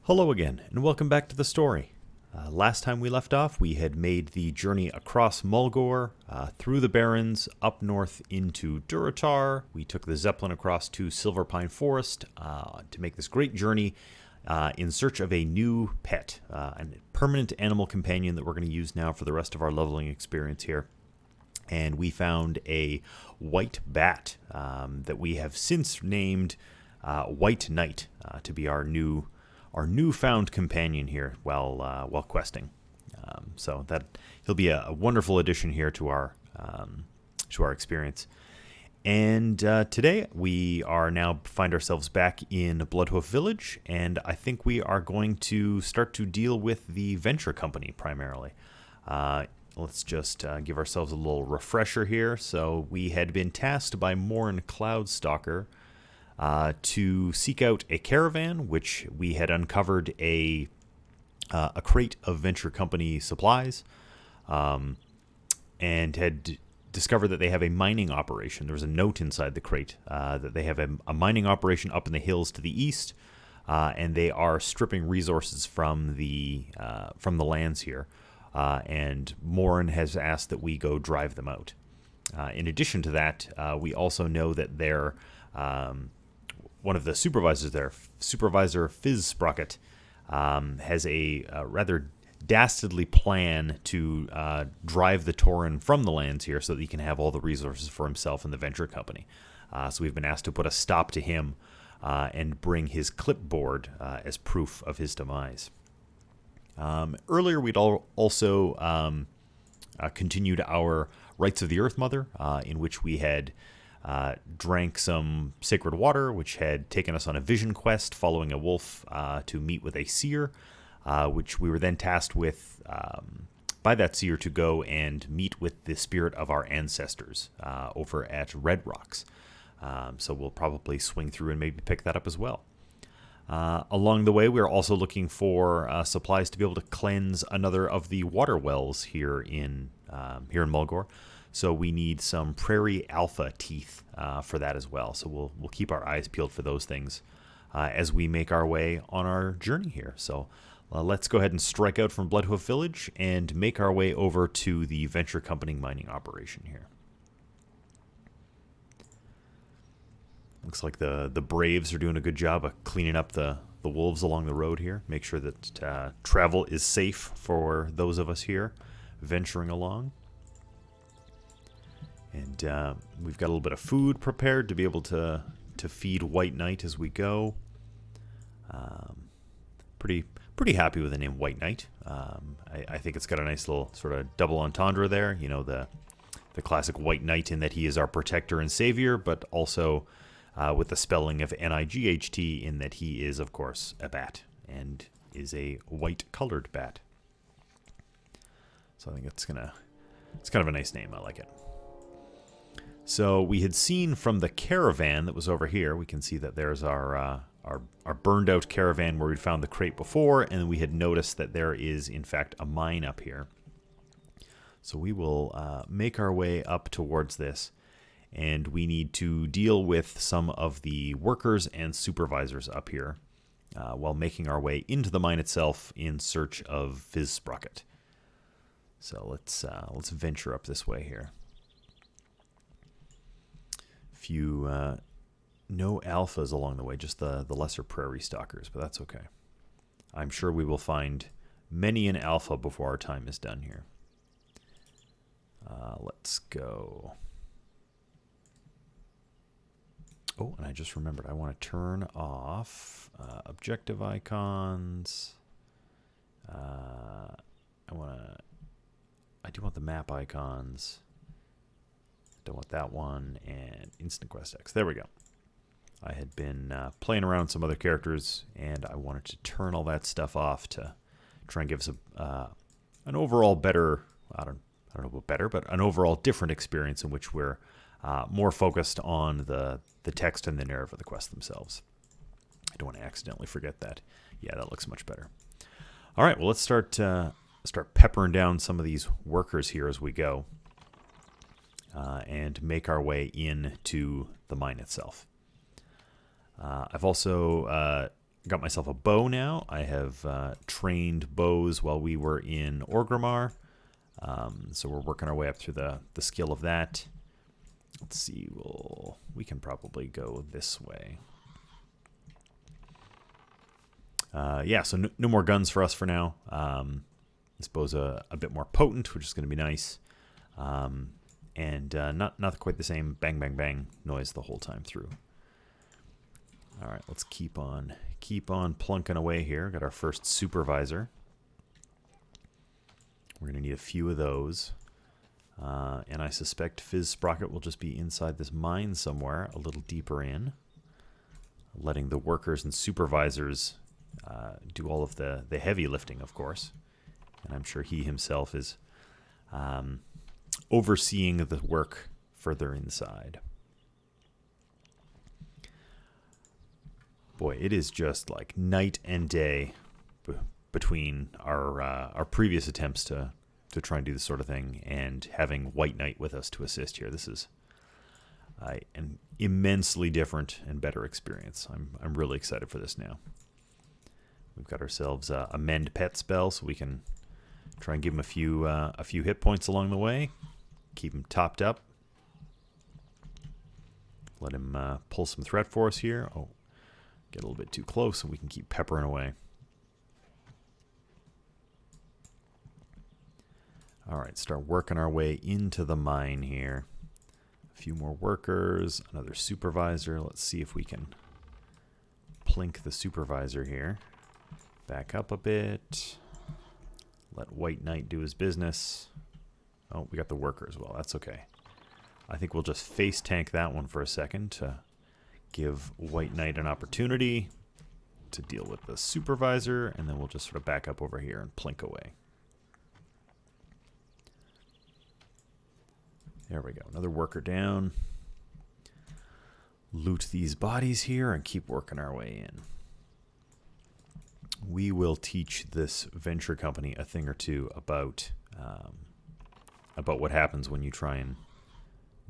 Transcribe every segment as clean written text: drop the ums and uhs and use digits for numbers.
Hello again, and welcome back to the story. Last time we left off, we had made the journey across Mulgore, through the Barrens, up north into Durotar. We took the Zeppelin across to Silverpine Forest to make this great journey in search of a new pet, a permanent animal companion that we're going to use now for the rest of our leveling experience here. And we found a white bat that we have since named White Knight to be our newfound companion here while questing. So that he'll be a wonderful addition here to our experience. And today we are now find ourselves back in Bloodhoof Village, and I think we are going to start to deal with the Venture Company primarily. Let's just give ourselves a little refresher here. So we had been tasked by Morin Cloudstalker to seek out a caravan, which we had uncovered a crate of Venture Company supplies, and had discovered that they have a mining operation. There was a note inside the crate that they have a mining operation up in the hills to the east, and they are stripping resources from the lands here. And Morin has asked that we go drive them out. In addition to that, we also know that they're one of the supervisors there, Supervisor Fizzsprocket, has a rather dastardly plan to drive the Tauren from the lands here so that he can have all the resources for himself and the Venture Company. So we've been asked to put a stop to him and bring his clipboard as proof of his demise. Earlier, we'd also continued our Rites of the Earth Mother, in which we had drank some sacred water, which had taken us on a vision quest following a wolf to meet with a seer, which we were then tasked with by that seer to go and meet with the spirit of our ancestors over at Red Rocks. So we'll probably swing through and maybe pick that up as well. Along the way, we're also looking for supplies to be able to cleanse another of the water wells here in Mulgore. So we need some Prairie Alpha teeth for that as well. So we'll keep our eyes peeled for those things as we make our way on our journey here. So let's go ahead and strike out from Bloodhoof Village and make our way over to the Venture Company mining operation here. Looks like the Braves are doing a good job of cleaning up the wolves along the road here. Make sure that travel is safe for those of us here venturing along. And we've got a little bit of food prepared to be able to feed White Knight as we go. Pretty happy with the name White Knight. I think it's got a nice little sort of double entendre there. You know, the classic White Knight in that he is our protector and savior, but also with the spelling of N-I-G-H-T in that he is, of course, a bat and is a white-colored bat. So I think it's kind of a nice name. I like it. So we had seen from the caravan that was over here, we can see that there's our burned out caravan where we'd found the crate before, and we had noticed that there is, in fact, a mine up here. So we will make our way up towards this, and we need to deal with some of the workers and supervisors up here while making our way into the mine itself in search of Fizzsprocket. So let's venture up this way here. Few no alphas along the way, just the lesser prairie stalkers, but that's okay. I'm sure we will find many an alpha before our time is done here. Let's go. Oh, and I just remembered I want to turn off objective icons. I do want the map icons. Don't want that one, and Instant Quest X. There we go. I had been playing around with some other characters, and I wanted to turn all that stuff off to try and give us an overall better, I don't know about better, but an overall different experience in which we're more focused on the text and the narrative of the quest themselves. I don't want to accidentally forget that. Yeah, that looks much better. All right, well, let's start peppering down some of these workers here as we go. And make our way into the mine itself. I've also got myself a bow now. I have trained bows while we were in Orgrimmar. So we're working our way up through the skill of that. Let's see, we can probably go this way. Yeah, so no more guns for us for now. This bow's a bit more potent, which is going to be nice. And not quite the same bang, bang, bang noise the whole time through. All right, let's keep on plunking away here. Got our first supervisor. We're going to need a few of those. And I suspect Fizz Sprocket will just be inside this mine somewhere, a little deeper in, letting the workers and supervisors do all of the heavy lifting, of course. And I'm sure he himself is overseeing the work further inside. Boy, it is just like night and day between our previous attempts to try and do this sort of thing and having White Knight with us to assist here. This is an immensely different and better experience. I'm really excited for this now. We've got ourselves a mend pet spell, so we can try and give him a few hit points along the way. Keep him topped up. Let him pull some threat for us here. Oh, get a little bit too close, and we can keep peppering away. All right, start working our way into the mine here. A few more workers, another supervisor. Let's see if we can plink the supervisor here. Back up a bit. Let White Knight do his business. Oh, we got the worker as well. That's okay. I think we'll just face tank that one for a second to give White Knight an opportunity to deal with the supervisor, and then we'll just sort of back up over here and plink away. There we go. Another worker down. Loot these bodies here and keep working our way in. We will teach this venture company a thing or two about what happens when you try and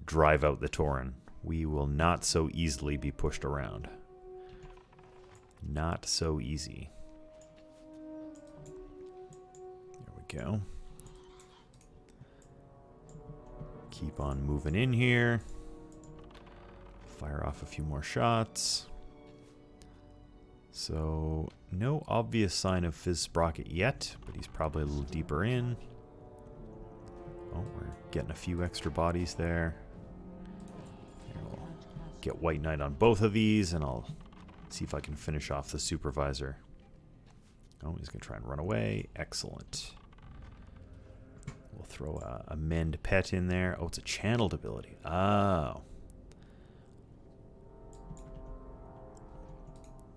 drive out the Tauren. We will not so easily be pushed around. Not so easy. There we go. Keep on moving in here. Fire off a few more shots. So, no obvious sign of Fizz Sprocket yet, but he's probably a little deeper in. Oh, we're getting a few extra bodies there. Here, we'll get White Knight on both of these, and I'll see if I can finish off the supervisor. Oh, he's going to try and run away. Excellent. We'll throw a mend pet in there. Oh, it's a channeled ability. Oh.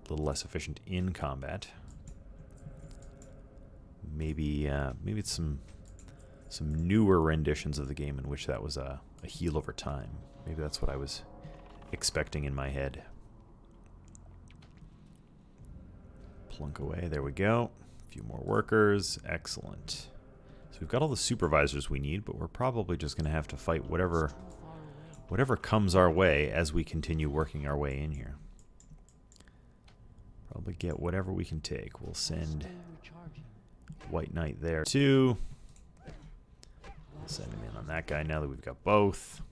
A little less efficient in combat. Maybe it's some newer renditions of the game in which that was a heal over time. Maybe that's what I was expecting in my head. Plunk away. There we go. A few more workers. Excellent. So we've got all the supervisors we need, but we're probably just going to have to fight whatever comes our way as we continue working our way in here. Probably get whatever we can take. We'll send White Knight there too. We'll send him in on that guy now that we've got both.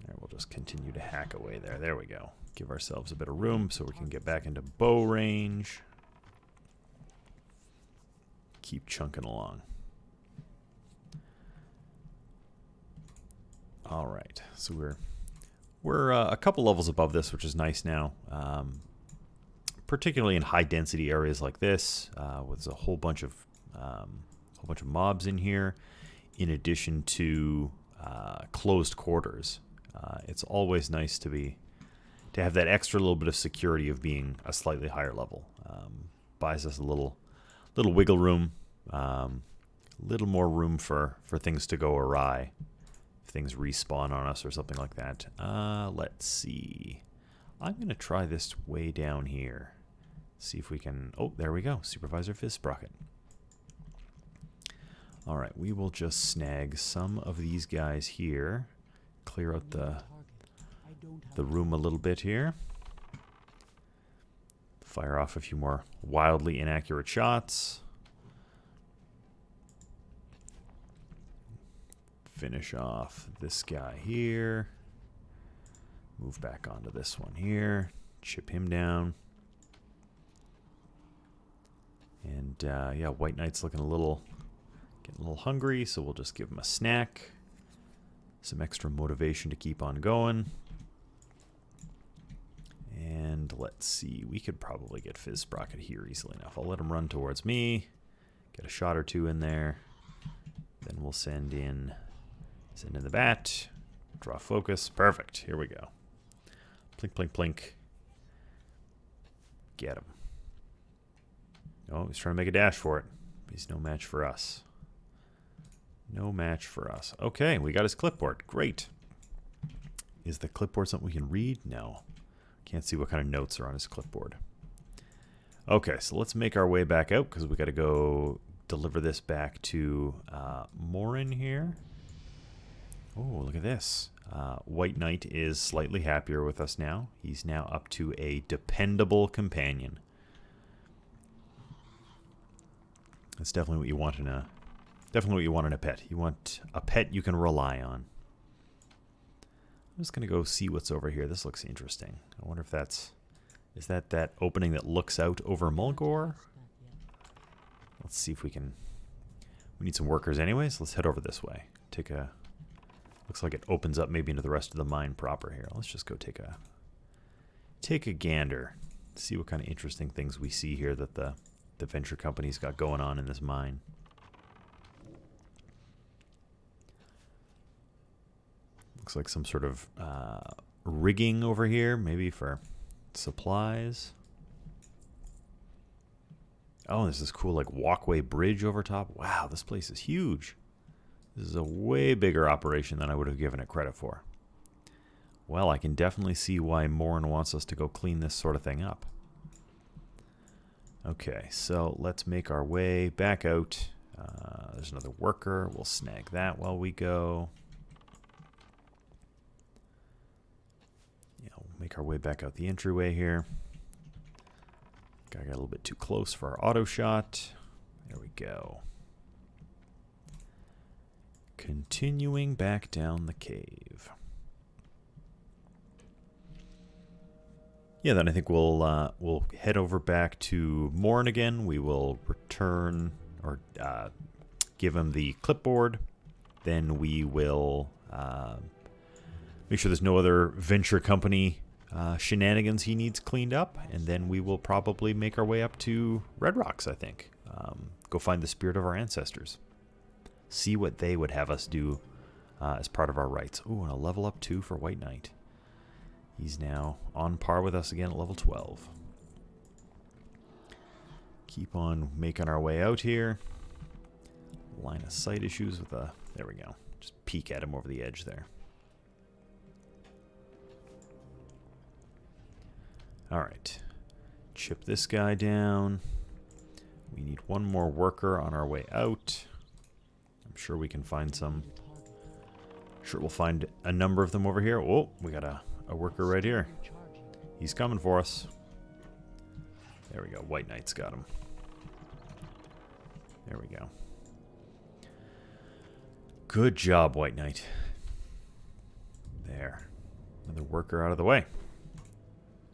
There, we'll just continue to hack away there. There we go. Give ourselves a bit of room so we can get back into bow range. Keep chunking along. All right, so we're a couple levels above this, which is nice now. Particularly in high density areas like this, with a whole bunch of mobs in here, in addition to closed quarters. It's always nice to have that extra little bit of security of being a slightly higher level. Buys us a little wiggle room, little more room for things to go awry. If things respawn on us or something like that. Let's see. I'm going to try this way down here. See if we can... Oh, there we go. Supervisor Fizz Sprocket. All right, we will just snag some of these guys here. Clear out the room a little bit here. Fire off a few more wildly inaccurate shots. Finish off this guy here. Move back onto this one here. Chip him down. And yeah, White Knight's looking getting a little hungry, so we'll just give him a snack. Some extra motivation to keep on going. And let's see, we could probably get Fizz Sprocket here easily enough. I'll let him run towards me, get a shot or two in there. Then we'll send in the bat, draw focus. Perfect, here we go. Plink, plink, plink. Get him. Oh, he's trying to make a dash for it. He's no match for us. No match for us. Okay, we got his clipboard. Great. Is the clipboard something we can read? No. Can't see what kind of notes are on his clipboard. Okay, so let's make our way back out because we got to go deliver this back to Morin here. Oh, look at this. White Knight is slightly happier with us now. He's now up to a dependable companion. That's definitely what you want in a pet. You want a pet you can rely on. I'm just gonna go see what's over here. This looks interesting. I wonder if is that opening that looks out over Mulgore? Let's see if we need some workers anyways. Let's head over this way. Looks like it opens up maybe into the rest of the mine proper here. Let's just go take a gander. See what kind of interesting things we see here that the venture company's got going on in this mine. Looks like some sort of rigging over here, maybe for supplies. Oh, there's this cool like walkway bridge over top. Wow, this place is huge. This is a way bigger operation than I would have given it credit for. Well, I can definitely see why Morin wants us to go clean this sort of thing up. Okay, so let's make our way back out. There's another worker. We'll snag that while we go. Yeah, we'll make our way back out the entryway here. Guy got a little bit too close for our auto shot. There we go. Continuing back down the cave. Yeah, then I think we'll head over back to Morin again. We will return or give him the clipboard. Then we will make sure there's no other venture company shenanigans he needs cleaned up, and then we will probably make our way up to Red Rocks, I think. Go find the spirit of our ancestors. See what they would have us do as part of our rites. Ooh, and a level up 2 for White Knight. He's now on par with us again at level 12. Keep on making our way out here. Line of sight issues with a... There we go. Just peek at him over the edge there. Alright. Chip this guy down. We need one more worker on our way out. I'm sure we can find some. Sure we'll find a number of them over here. Oh, we got a worker right here. He's coming for us. There we go. White Knight's got him. There we go. Good job, White Knight. There. Another worker out of the way.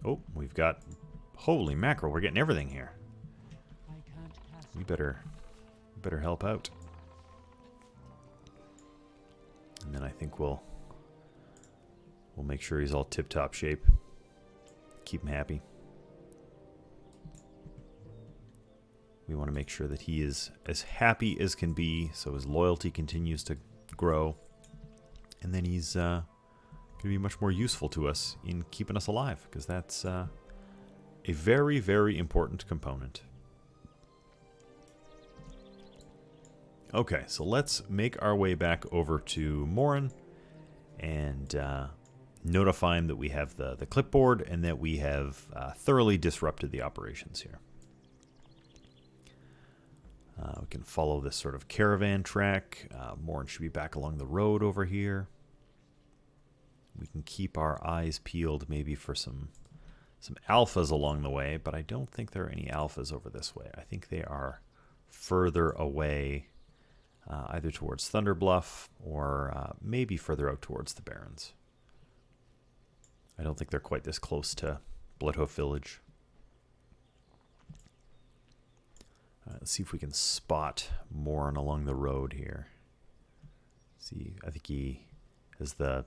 Oh, we've got... Holy mackerel, we're getting everything here. We better help out. And then I think we'll make sure he's all tip-top shape. Keep him happy. We want to make sure that he is as happy as can be, so his loyalty continues to grow. And then he's going to be much more useful to us in keeping us alive, because that's a very, very important component. Okay, so let's make our way back over to Morin and notify him that we have the clipboard and that we have thoroughly disrupted the operations here. We can follow this sort of caravan track. Morin should be back along the road over here. We can keep our eyes peeled maybe for some some alphas along the way, but I don't think there are any alphas over this way. I think they are further away, either towards Thunder Bluff or maybe further out towards the Barrens. I don't think they're quite this close to Bloodhoof Village. Let's see if we can spot Morin along the road here. See, I think he is the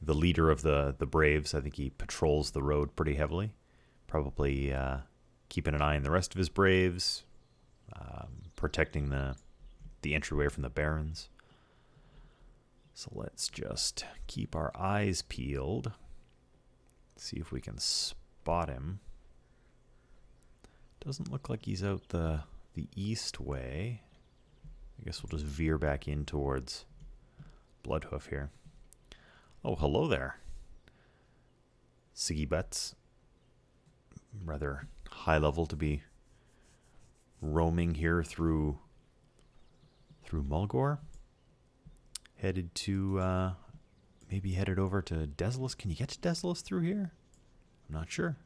leader of the Braves. I think he patrols the road pretty heavily. Probably keeping an eye on the rest of his Braves, protecting the entryway from the Barrens. So let's just keep our eyes peeled. See if we can spot him. Doesn't look like he's out the east way. I guess we'll just veer back in towards Bloodhoof here. Oh, hello there, Siggy Butts. Rather high level to be roaming here through Mulgore. Headed to, maybe headed over to Desolus. Can you get to Desolus through here? I'm not sure.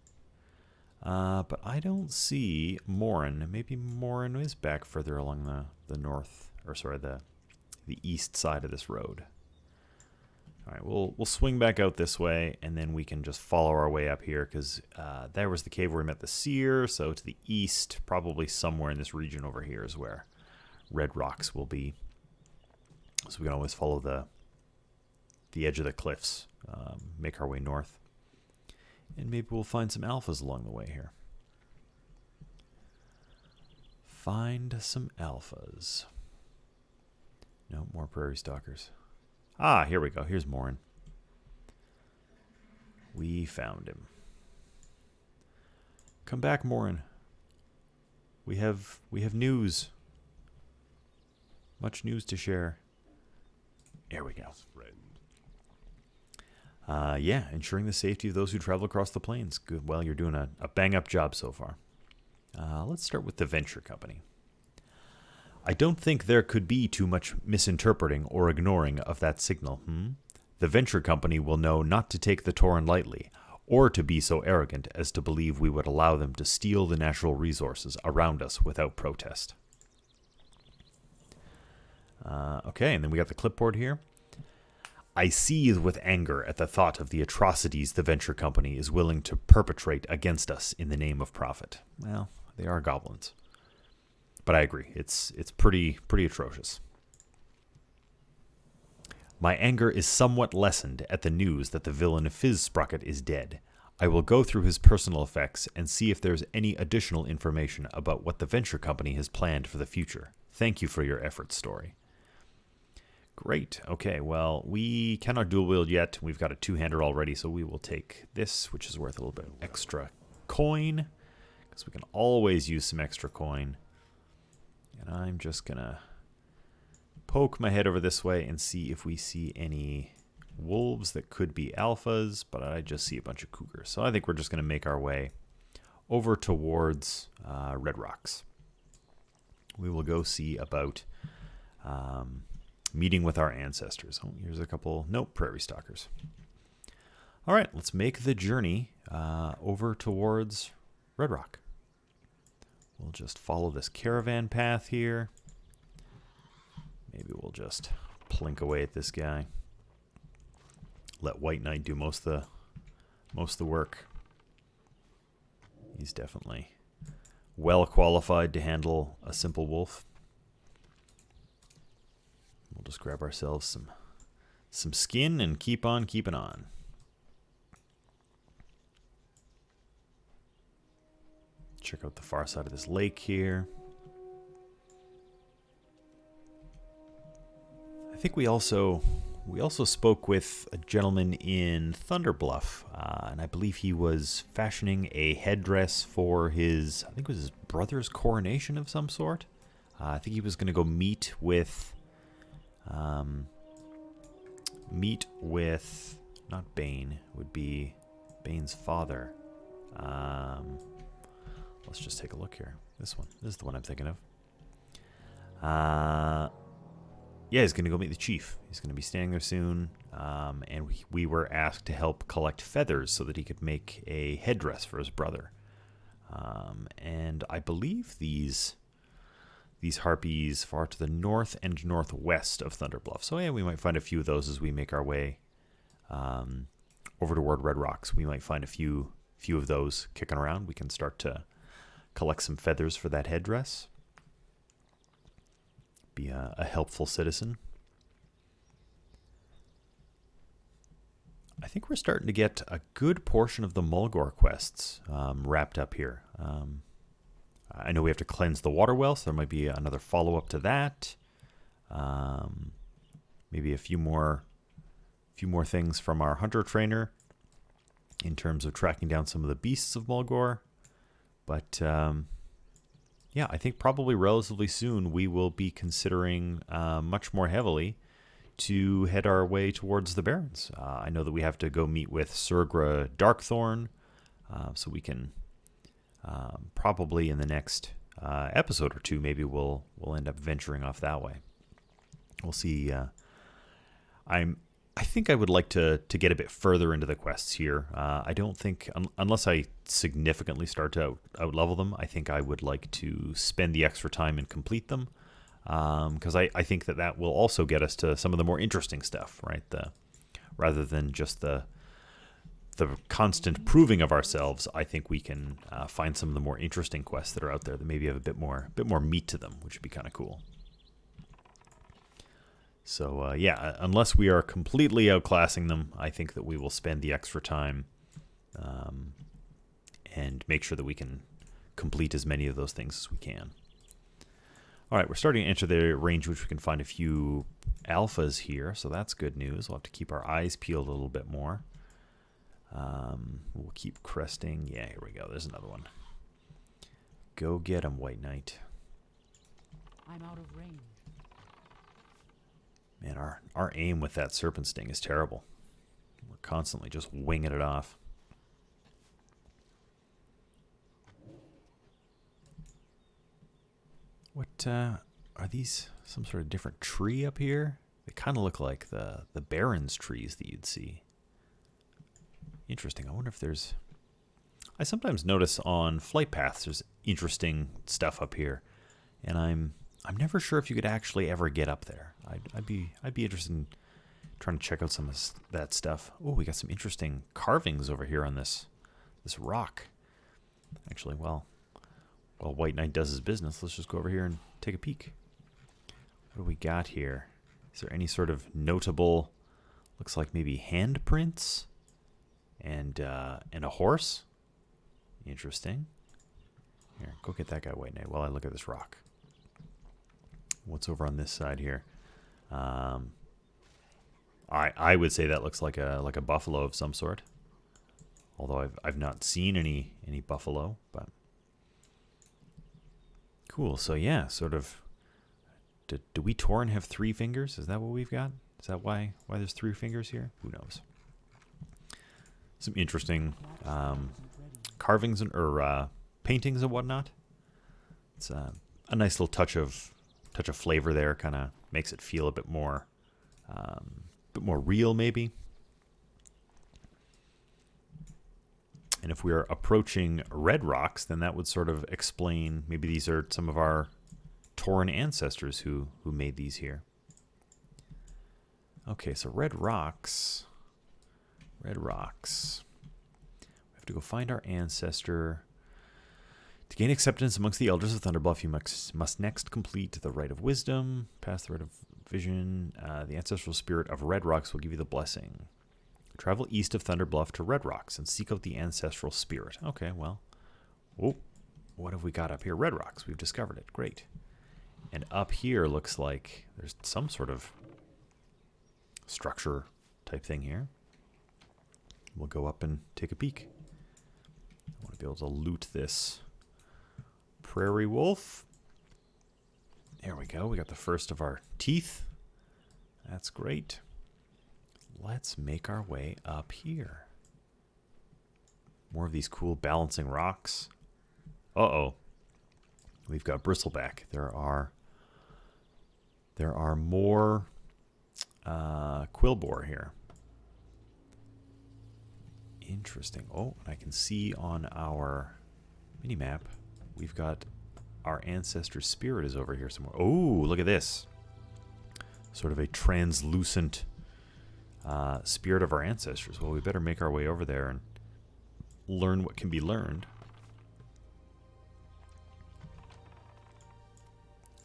But I don't see Morin. Maybe Morin is back further along the north, or sorry, the east side of this road. All right, we'll swing back out this way, and then we can just follow our way up here, because there was the cave where we met the seer, so to the east, probably somewhere in this region over here is where Red Rocks will be. So we can always follow the edge of the cliffs, make our way north. And maybe we'll find some alphas along the way here. Find some alphas. No, more prairie stalkers. Ah, here we go. Here's Morin. We found him. Come back, Morin. We have news. Much news to share. There we go. Yeah, ensuring the safety of those who travel across the plains. Good. Well, you're doing a bang-up job so far. Let's start with the Venture Company. I don't think there could be too much misinterpreting or ignoring of that signal. The Venture Company will know not to take the Tauren lightly, or to be so arrogant as to believe we would allow them to steal the natural resources around us without protest. Okay, and then we got the clipboard here. I seethe with anger at the thought of the atrocities the Venture Company is willing to perpetrate against us in the name of profit. Well, they are goblins. But I agree, it's pretty atrocious. My anger is somewhat lessened at the news that the villain Fizzsprocket is dead. I will go through his personal effects and see if there's any additional information about what the Venture Company has planned for the future. Thank you for your efforts, Story. Great. Okay, well, we cannot dual wield yet. We've got a two-hander already, so we will take this, which is worth a little bit of extra coin, because we can always use some extra coin. And I'm just going to poke my head over this way and see if we see any wolves that could be alphas, but I just see a bunch of cougars. So I think we're just going to make our way over towards Red Rocks. We will go see about meeting with our ancestors. Oh, here's a couple, nope, prairie stalkers. All right, let's make the journey over towards Red Rock. We'll just follow this caravan path here. Maybe we'll just plink away at this guy. Let White Knight do most of the work. He's definitely well qualified to handle a simple wolf. We'll just grab ourselves some skin and keep on keeping on. Check out the far side of this lake here. I think we also spoke with a gentleman in Thunder Bluff, and I believe he was fashioning a headdress for his, I think it was his brother's coronation of some sort. I think he was going to go meet with not Bane, it would be Bane's father. Let's just take a look here. This is the one I'm thinking of. yeah, he's going to go meet the chief. He's going to be staying there soon. And we were asked to help collect feathers so that he could make a headdress for his brother. And I believe these harpies far to the north and northwest of Thunderbluff. So yeah, we might find a few of those as we make our way over toward Red Rocks. We might find a few of those kicking around. We can start to collect some feathers for that headdress. Be a helpful citizen. I think we're starting to get a good portion of the Mulgore quests wrapped up here. I know we have to cleanse the water well, so there might be another follow-up to that. Maybe a few more things from our hunter trainer in terms of tracking down some of the beasts of Mulgore. But yeah, I think probably relatively soon we will be considering much more heavily to head our way towards the Barrens. I know that we have to go meet with Surgra Darkthorn, so we can probably in the next episode or two, maybe we'll end up venturing off that way. We'll see. I think I would like to get a bit further into the quests here. I don't think, unless I significantly start to out-level them, I think I would like to spend the extra time and complete them. Because I think that will also get us to some of the more interesting stuff, right? Rather than just the constant proving of ourselves, I think we can find some of the more interesting quests that are out there that maybe have a bit more meat to them, which would be kind of cool. So yeah, unless we are completely outclassing them, I think that we will spend the extra time and make sure that we can complete as many of those things as we can. All right, we're starting to enter the range which we can find a few alphas here, so that's good news. We'll have to keep our eyes peeled a little bit more. We'll keep cresting. Yeah, here we go. There's another one. Go get him, White Knight. I'm out of range. Man, our aim with that serpent sting is terrible. We're constantly just winging it off. What are these? Some sort of different tree up here? They kind of look like the Barrens trees that you'd see. Interesting. I wonder if there's... I sometimes notice on flight paths there's interesting stuff up here, and I'm never sure if you could actually ever get up there. I'd be interested in trying to check out some of that stuff. Oh, we got some interesting carvings over here on this rock. Actually, while White Knight does his business, let's just go over here and take a peek. What do we got here? Is there any sort of notable, looks like maybe handprints and a horse? Interesting. Here, go get that guy, White Knight, while I look at this rock. What's over on this side here? I would say that looks like a buffalo of some sort. Although I've not seen any buffalo, but cool. So yeah, sort of. Do we Tauren have 3 fingers? Is that what we've got? Is that why there's 3 fingers here? Who knows? Some interesting carvings or paintings and whatnot. It's a nice little touch of flavor there. Kind of makes it feel a bit more real, maybe. And if we are approaching Red Rocks, then that would sort of explain, maybe these are some of our Tauren ancestors who made these here. Okay, so Red Rocks. We have to go find our ancestor. To gain acceptance amongst the elders of Thunderbluff, you must next complete the Rite of Wisdom, pass the Rite of Vision. The ancestral spirit of Red Rocks will give you the blessing. Travel east of Thunderbluff to Red Rocks and seek out the ancestral spirit. Okay, well. Oh, what have we got up here? Red Rocks. We've discovered it. Great. And up here looks like there's some sort of structure type thing here. We'll go up and take a peek. I want to be able to loot this prairie wolf. There we go. We got the first of our teeth. That's great. Let's make our way up here. More of these cool balancing rocks. Uh-oh. We've got bristleback. There there are more Quillbore here. Interesting. Oh, and I can see on our minimap, we've got our ancestor spirit is over here somewhere. Oh, look at this. Sort of a translucent spirit of our ancestors. Well, we better make our way over there and learn what can be learned.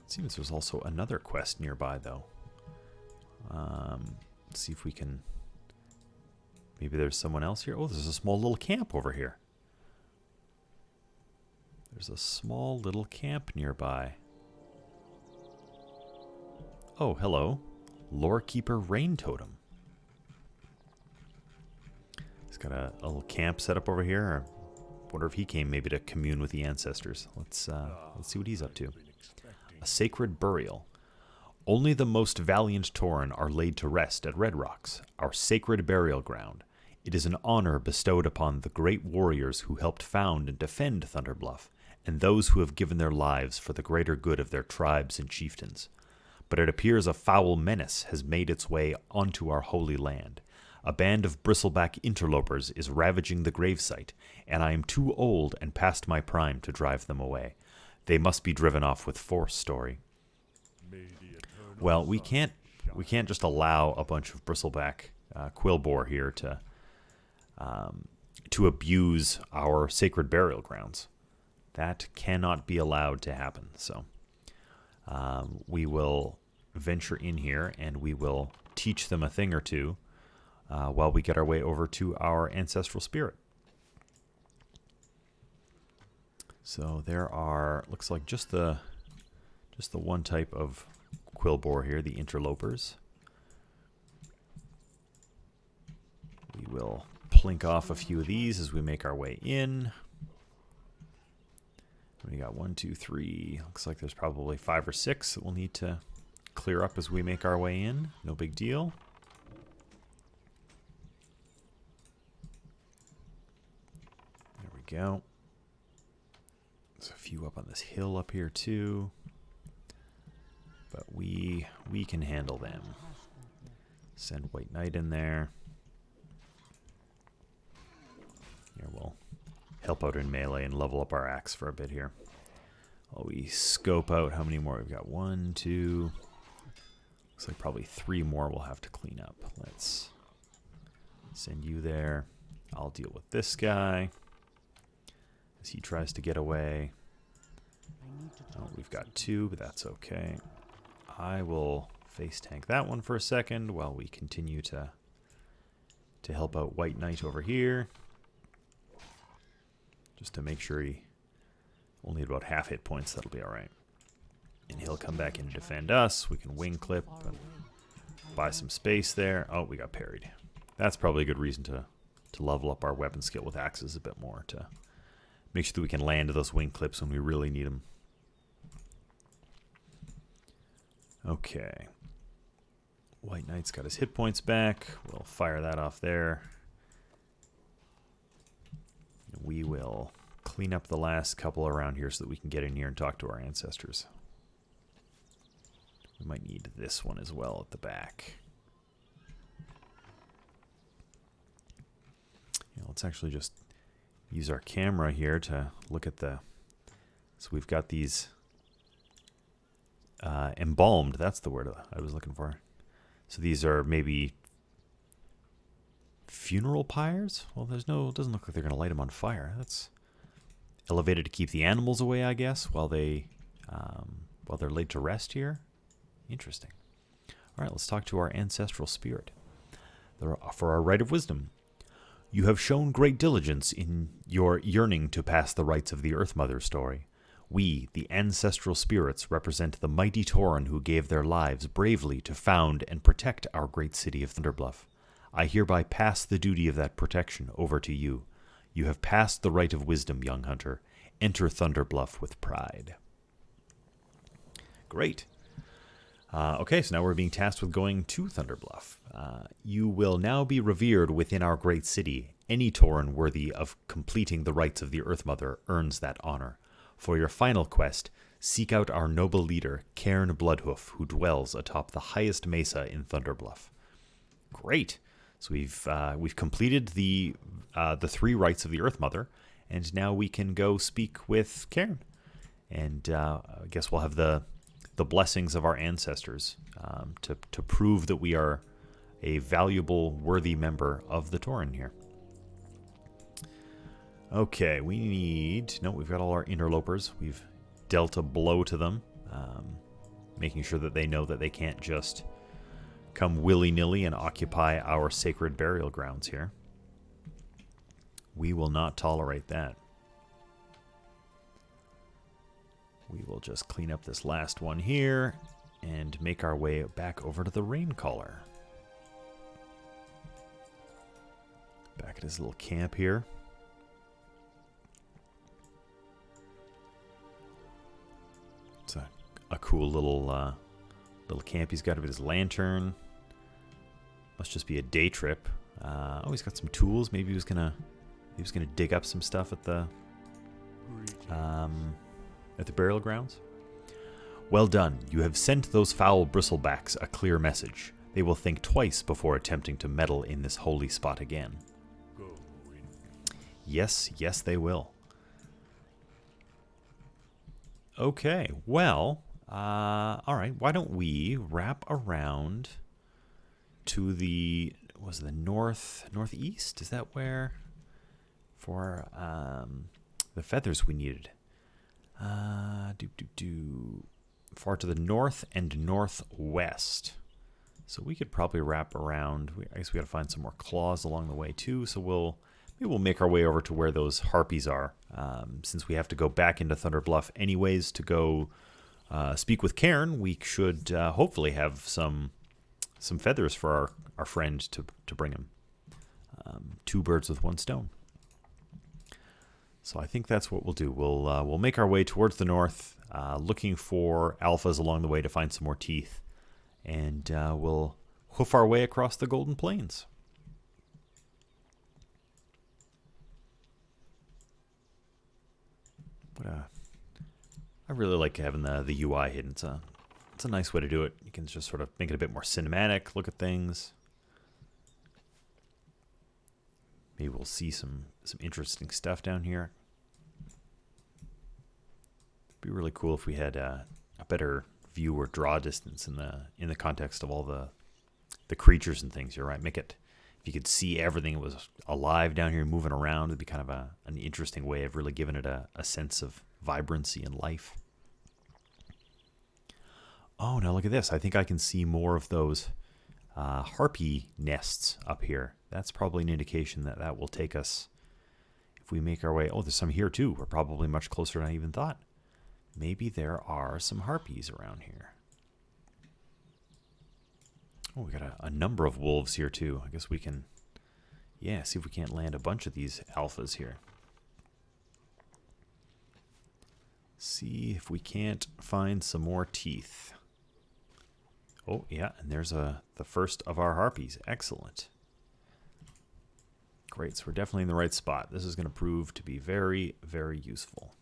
It seems there's also another quest nearby, though. Let's see if we can... Maybe there's someone else here. Oh, there's a small little camp over here. There's a small little camp nearby. Oh, hello. Lorekeeper Rain Totem. He's got a little camp set up over here. I wonder if he came maybe to commune with the ancestors. Let's see what he's up to. A sacred burial. Only the most valiant Tauren are laid to rest at Red Rocks, our sacred burial ground. It is an honor bestowed upon the great warriors who helped found and defend Thunderbluff, and those who have given their lives for the greater good of their tribes and chieftains. But it appears a foul menace has made its way onto our holy land. A band of bristleback interlopers is ravaging the gravesite, and I am too old and past my prime to drive them away. They must be driven off with force, Story. Well, we can't just allow a bunch of bristleback Quillbore here to abuse our sacred burial grounds. That cannot be allowed to happen. So we will venture in here and we will teach them a thing or two while we get our way over to our ancestral spirit. So there are, looks like just the one type of Quillbore here, the interlopers. We will plink off a few of these as we make our way in. We got 1, 2, 3. Looks like there's probably 5 or 6 that we'll need to clear up as we make our way in. No big deal. There we go. There's a few up on this hill up here too. But we can handle them. Send White Knight in there. Here, we'll help out in melee and level up our axe for a bit here. While we scope out how many more we've got. 1, 2. Looks like probably 3 more we'll have to clean up. Let's send you there. I'll deal with this guy as he tries to get away. Oh, we've got 2, but that's okay. I will face tank that one for a second while we continue to help out White Knight over here. Just to make sure he only had about half hit points, that'll be alright. And he'll come back in and defend us. We can wing clip and buy some space there. Oh, we got parried. That's probably a good reason to level up our weapon skill with axes a bit more, to make sure that we can land those wing clips when we really need them. Okay. White Knight's got his hit points back. We'll fire that off there. We will clean up the last couple around here so that we can get in here and talk to our ancestors. We might need this one as well at the back. Yeah, let's actually just use our camera here to look at the... So we've got these embalmed, that's the word I was looking for. So these are maybe funeral pyres? Well, it doesn't look like they're going to light them on fire. That's elevated to keep the animals away, I guess, while they're laid to rest here. Interesting. All right, let's talk to our ancestral spirit. For our rite of wisdom. You have shown great diligence in your yearning to pass the rites of the Earth Mother story. We, the ancestral spirits, represent the mighty Tauren who gave their lives bravely to found and protect our great city of Thunderbluff. I hereby pass the duty of that protection over to you. You have passed the rite of wisdom, young hunter. Enter Thunderbluff with pride. Great. Okay, so now we're being tasked with going to Thunderbluff. You will now be revered within our great city. Any Tauren worthy of completing the rites of the Earth Mother earns that honor. For your final quest, Seek out our noble leader, Cairn Bloodhoof, who dwells atop the highest mesa in Thunderbluff. Great. So we've completed the 3 rites of the Earth Mother, and now we can go speak with Cairn. And I guess we'll have the blessings of our ancestors to prove that we are a valuable, worthy member of the Tauren here. Okay, we need... No, we've got all our interlopers. We've dealt a blow to them, making sure that they know that they can't just come willy-nilly and occupy our sacred burial grounds here. We will not tolerate that. We will just clean up this last one here and make our way back over to the Raincaller. Back at his little camp here. It's a cool little camp he's got with his lantern. Must just be a day trip. Oh, he's got some tools. Maybe he was gonna dig up some stuff at the burial grounds. Well done. You have sent those foul bristlebacks a clear message. They will think twice before attempting to meddle in this holy spot again. Yes, yes, they will. Okay, well, all right. Why don't we wrap around to the northeast? Is that where for the feathers we needed? Far to the north and northwest. So we could probably wrap around. I guess we got to find some more claws along the way too. So maybe we'll make our way over to where those harpies are. Since we have to go back into Thunderbluff anyways to go speak with Cairn, we should hopefully have some feathers for our friend to bring him. 2 birds with 1 stone. So I think that's what we'll do. We'll make our way towards the north, looking for alphas along the way to find some more teeth, and we'll hoof our way across the Golden Plains. I really like having the UI hidden. It's a nice way to do it. You can just sort of make it a bit more cinematic, look at things. Maybe we'll see some interesting stuff down here. It'd be really cool if we had a better view or draw distance in the context of all the creatures and things. You're right. Make it, if you could see everything that was alive down here moving around, it'd be kind of an interesting way of really giving it a sense of vibrancy and life. Oh, now look at this. I think I can see more of those harpy nests up here. That's probably an indication that will take us, if we make our way... Oh, there's some here too. We're probably much closer than I even thought. Maybe there are some harpies around here. Oh, we got a number of wolves here too. I guess we can, yeah, see if we can't land a bunch of these alphas here. See if we can't find some more teeth. Oh, yeah, and there's the first of our harpies. Excellent. Great, so we're definitely in the right spot. This is going to prove to be very, very useful.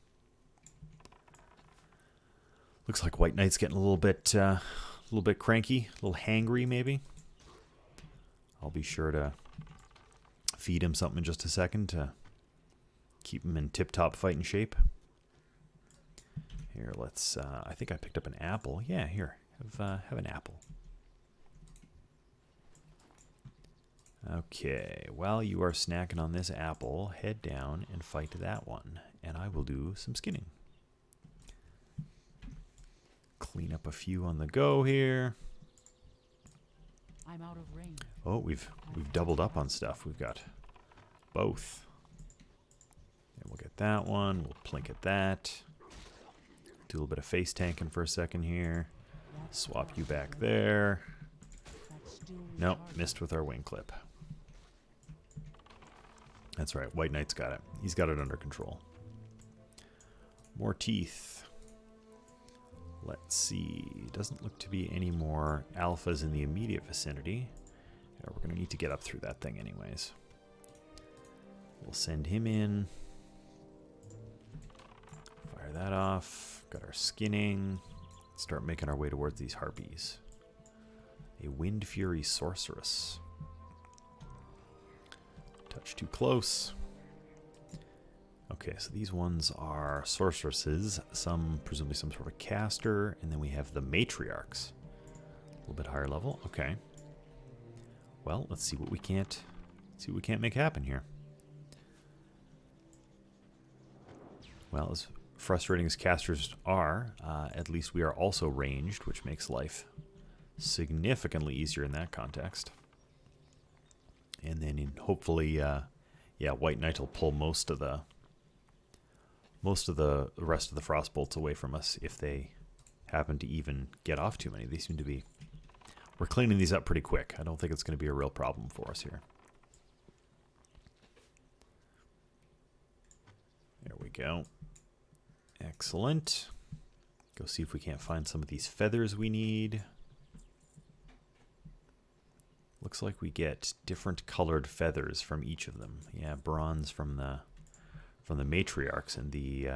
Looks like White Knight's getting a little bit cranky, a little hangry maybe. I'll be sure to feed him something in just a second to keep him in tip-top fighting shape. Here, let's, I think I picked up an apple. Yeah, here, have an apple. Okay, while you are snacking on this apple, head down and fight that one, and I will do some skinning. Clean up a few on the go here. I'm out of range. Oh, we've doubled up on stuff. We've got both. And we'll get that one. We'll plink at that. Do a little bit of face tanking for a second here. Swap you back there. Nope, missed with our wing clip. That's right, White Knight's got it. He's got it under control. More teeth. Let's see. Doesn't look to be any more alphas in the immediate vicinity. Yeah, we're going to need to get up through that thing anyways. We'll send him in. Fire that off. got our skinning. Let's start making our way towards these harpies. A Wind Fury Sorceress. Touch too close. Okay, so these ones are sorceresses. Some, presumably some sort of caster. And then we have the matriarchs. A little bit higher level. Okay. Well, let's see what we can't make happen here. Well, as frustrating as casters are, at least we are also ranged, which makes life significantly easier in that context. And then hopefully, yeah, White Knight will pull most of the rest of the frostbolts away from us if they happen to even get off too many. They seem to be... We're cleaning these up pretty quick. I don't think it's going to be a real problem for us here. There we go. Excellent. Go see if we can't find some of these feathers we need. Looks like we get different colored feathers from each of them. Yeah, bronze from the matriarchs and the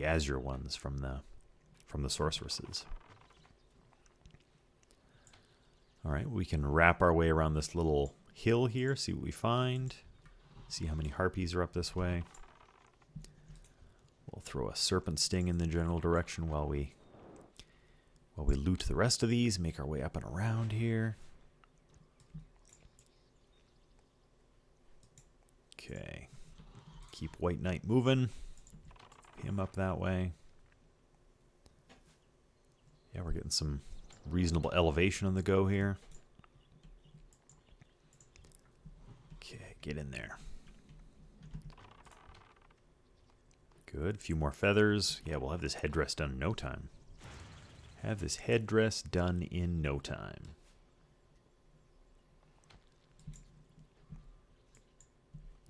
azure ones from the sorceresses. All right, we can wrap our way around this little hill here, see what we find, see how many harpies are up this way. We'll throw a serpent sting in the general direction while we loot the rest of these, make our way up and around here. Okay. Keep White Knight moving. Him up that way. Yeah, we're getting some reasonable elevation on the go here. Okay, get in there. Good. A few more feathers. Yeah, we'll have this headdress done in no time. Have this headdress done in no time.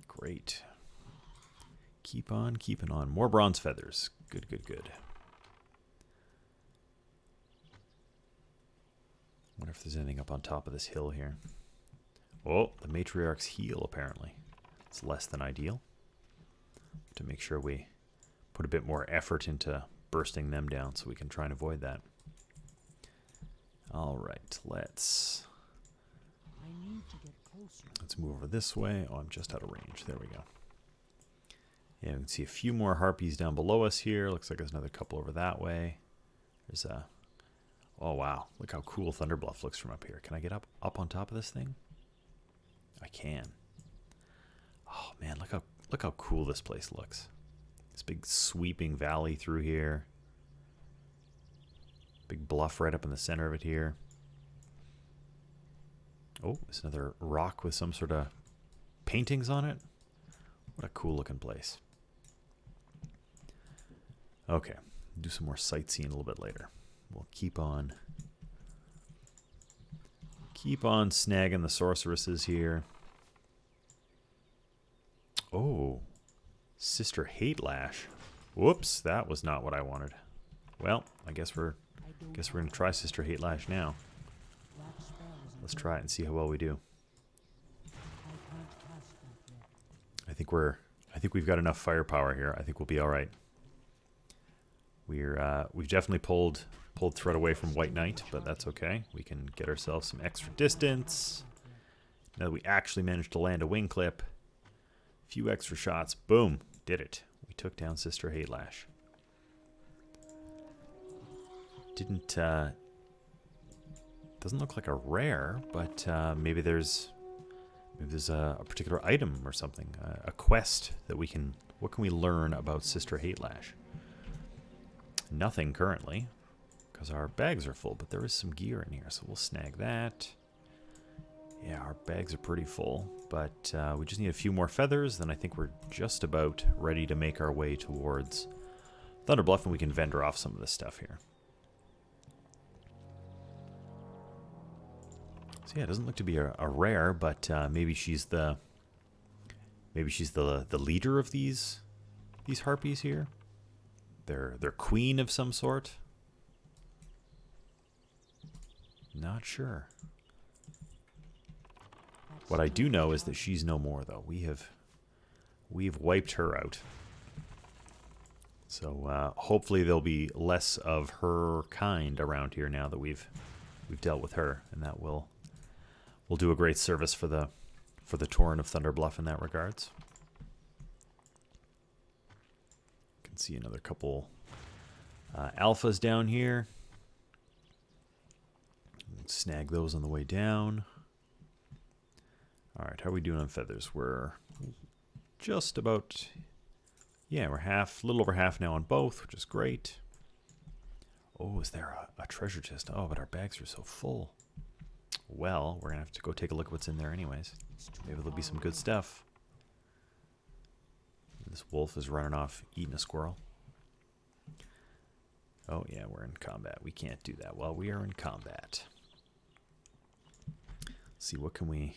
Great. Keep on keeping on. More bronze feathers. Good, good, good. Wonder if there's anything up on top of this hill here. Oh, the matriarchs heal, apparently. It's less than ideal. To make sure we put a bit more effort into bursting them down so we can try and avoid that. All right, let's move over this way. Oh, I'm just out of range. There we go. Yeah, we can see a few more harpies down below us here. Looks like there's another couple over that way. There's a... Oh, wow. Look how cool Thunderbluff looks from up here. Can I get up on top of this thing? I can. Oh, man, look how cool this place looks. This big sweeping valley through here. Big bluff right up in the center of it here. Oh, there's another rock with some sort of paintings on it. What a cool looking place. Okay, do some more sightseeing a little bit later. We'll keep on snagging the sorceresses here. Oh, Sister Hate Lash. Whoops, that was not what I wanted. Well, I guess we're gonna try Sister Hate Lash now. Let's try it and see how well we do. I think we've got enough firepower here. I think we'll be all right. We've definitely pulled threat away from White Knight, but that's okay. We can get ourselves some extra distance. Now that we actually managed to land a wing clip, a few extra shots, boom, did it. We took down Sister Hate Lash. Doesn't look like a rare, but maybe there's a particular item or something, a quest that we can. What can we learn about Sister Hate Lash? Nothing currently, because our bags are full, but there is some gear in here, so we'll snag that. Yeah, our bags are pretty full, but we just need a few more feathers, then I think we're just about ready to make our way towards Thunderbluff, and we can vendor off some of this stuff here. So yeah, it doesn't look to be a rare, but maybe she's the leader of these harpies here. They're queen of some sort. Not sure. What I do know is that she's no more, though. We've wiped her out. So hopefully there'll be less of her kind around here now that we've dealt with her, and that will do a great service for the Torrent of Thunderbluff in that regards. Can see another couple alphas down here. Snag those on the way down. All right, how are we doing on feathers? We're just about, yeah, we're a little over half now on both, which is great. Oh, is there a treasure chest? Oh, but our bags are so full. Well, we're going to have to go take a look at what's in there anyways. Maybe there'll be some good stuff. This wolf is running off eating a squirrel. Oh, yeah, we're in combat. We can't do that while we are in combat. Let's see, what can we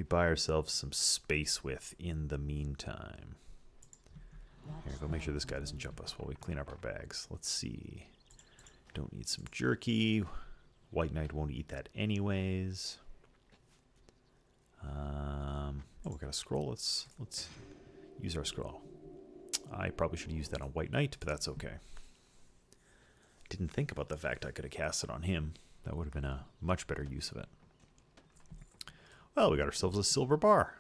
buy ourselves some space with in the meantime? Here, go make sure this guy doesn't jump us while we clean up our bags. Let's see. Don't need some jerky. White Knight won't eat that anyways. Oh, we got a scroll. Let's use our scroll. I probably should use that on White Knight, but that's okay. Didn't think about the fact I could have cast it on him. That would have been a much better use of it. Well, we got ourselves a silver bar.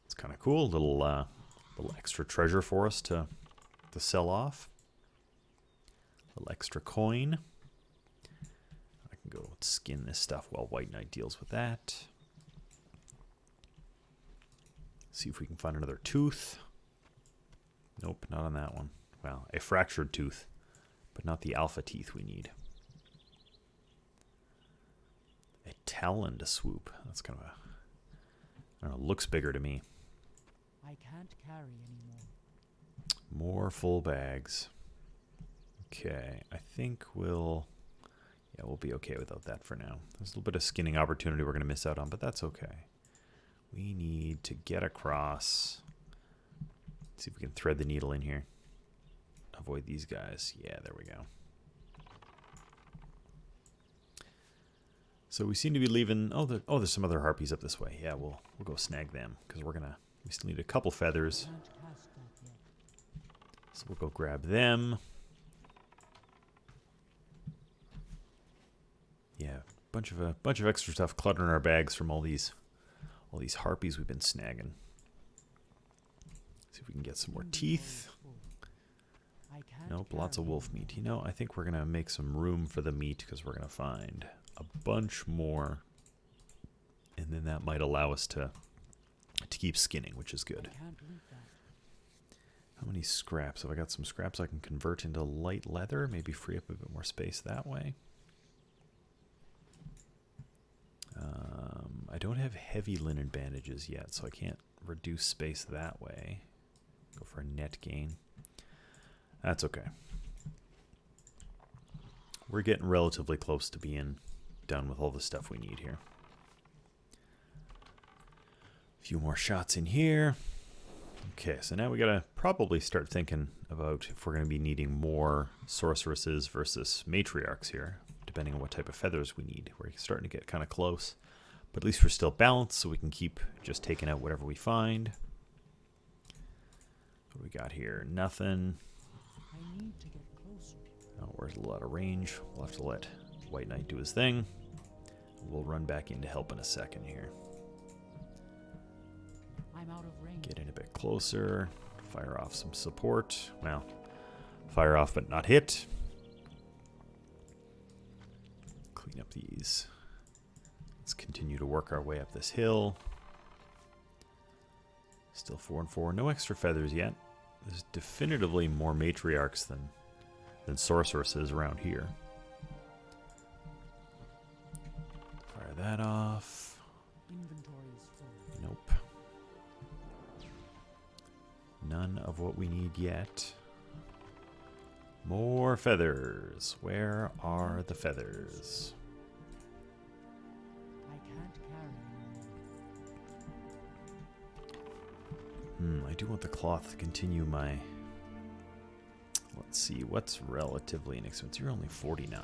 It's kind of cool. Little extra treasure for us to sell off. A little extra coin. I can go skin this stuff while White Knight deals with that. See if we can find another tooth. Nope, not on that one. Well, a fractured tooth, but not the alpha teeth we need. A talon to swoop. That's kind of a, I don't know, looks bigger to me. I can't carry anymore. More full bags. Okay, I think we'll be okay without that for now. There's a little bit of skinning opportunity we're going to miss out on, but that's okay. We need to get across. Let's see if we can thread the needle in here. Avoid these guys. Yeah, there we go. So we seem to be leaving. Oh, there's some other harpies up this way. Yeah, we'll go snag them because we still need a couple feathers. So we'll go grab them. Yeah, bunch of extra stuff cluttering our bags from all these harpies we've been snagging. See if we can get some more teeth. Nope, lots of wolf meat. You know, I think we're gonna make some room for the meat because we're gonna find a bunch more, and then that might allow us to keep skinning, which is good. How many scraps? Have I got some scraps I can convert into light leather? Maybe free up a bit more space that way. I don't have heavy linen bandages yet, so I can't reduce space that way. Go for a net gain. That's okay. We're getting relatively close to being done with all the stuff we need here. A few more shots in here. Okay, so now we gotta probably start thinking about if we're gonna be needing more sorceresses versus matriarchs here, depending on what type of feathers we need. We're starting to get kind of close, but at least we're still balanced, so we can keep just taking out whatever we find. What do we got here? Nothing. I need to get closer. Oh, we're a lot of range. We'll have to let White Knight do his thing. We'll run back in to help in a second here. I'm out of range. Get in a bit closer. Fire off some support. Well, fire off but not hit. Clean up these. Let's continue to work our way up this hill. Still 4 and 4. No extra feathers yet. There's definitively more matriarchs than sorceresses around here. Fire that off. Inventory is full. Nope. None of what we need yet. More feathers. Where are the feathers? I can't carry I do want the cloth to continue my... Let's see, what's relatively inexpensive? You're only 49.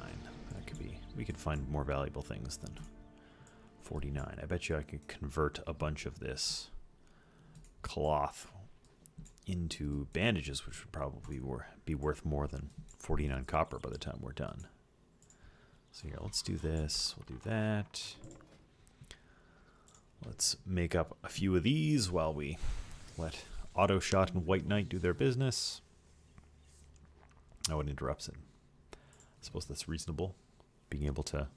That could be... We could find more valuable things than 49. I bet you I could convert a bunch of this cloth into bandages, which would probably be worth more than 49 copper by the time we're done. So here, let's do this. We'll do that. Let's make up a few of these while we let Auto Shot and White Knight do their business. Oh, it interrupts it. I suppose that's reasonable. Being able to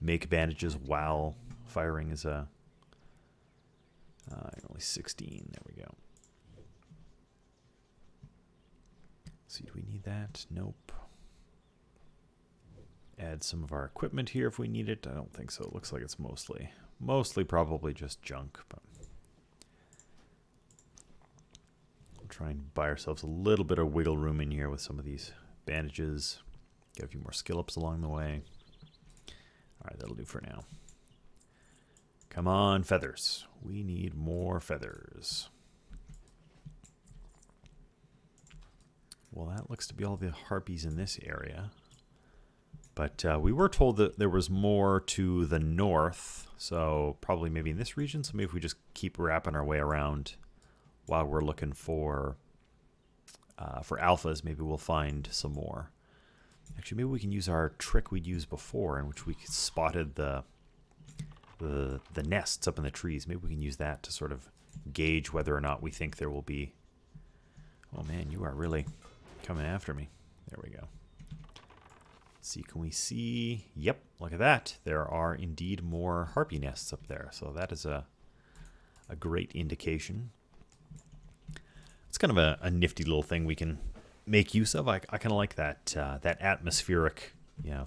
make bandages while firing is a... only 16. There we go. See, do we need that? Nope. Add some of our equipment here if we need it. I don't think so. It looks like it's mostly probably just junk. But we'll try and buy ourselves a little bit of wiggle room in here with some of these bandages. Get a few more skill ups along the way. All right, that'll do for now. Come on, feathers. We need more feathers. Well, that looks to be all the harpies in this area. But we were told that there was more to the north, so probably maybe in this region. So maybe if we just keep wrapping our way around while we're looking for alphas, maybe we'll find some more. Actually, maybe we can use our trick we'd used before, in which we spotted the nests up in the trees. Maybe we can use that to sort of gauge whether or not we think there will be... Oh man, you are really coming after me. There we go. Let's see, can we see? Yep, look at that. There are indeed more harpy nests up there. So that is a great indication. It's kind of a nifty little thing we can make use of. I kind of like that that atmospheric,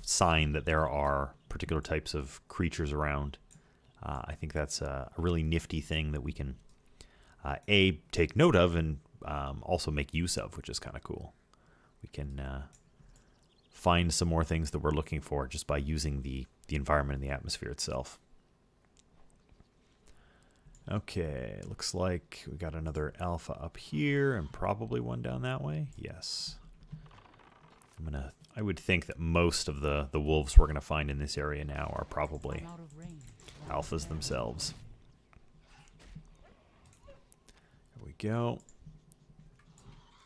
sign that there are particular types of creatures around. I think that's a really nifty thing that we can take note of and also make use of, which is kind of cool. We can find some more things that we're looking for just by using the environment and the atmosphere itself. Okay, looks like we got another alpha up here and probably one down that way. Yes. I would think that most of the wolves we're gonna find in this area now are probably alphas themselves. There we go.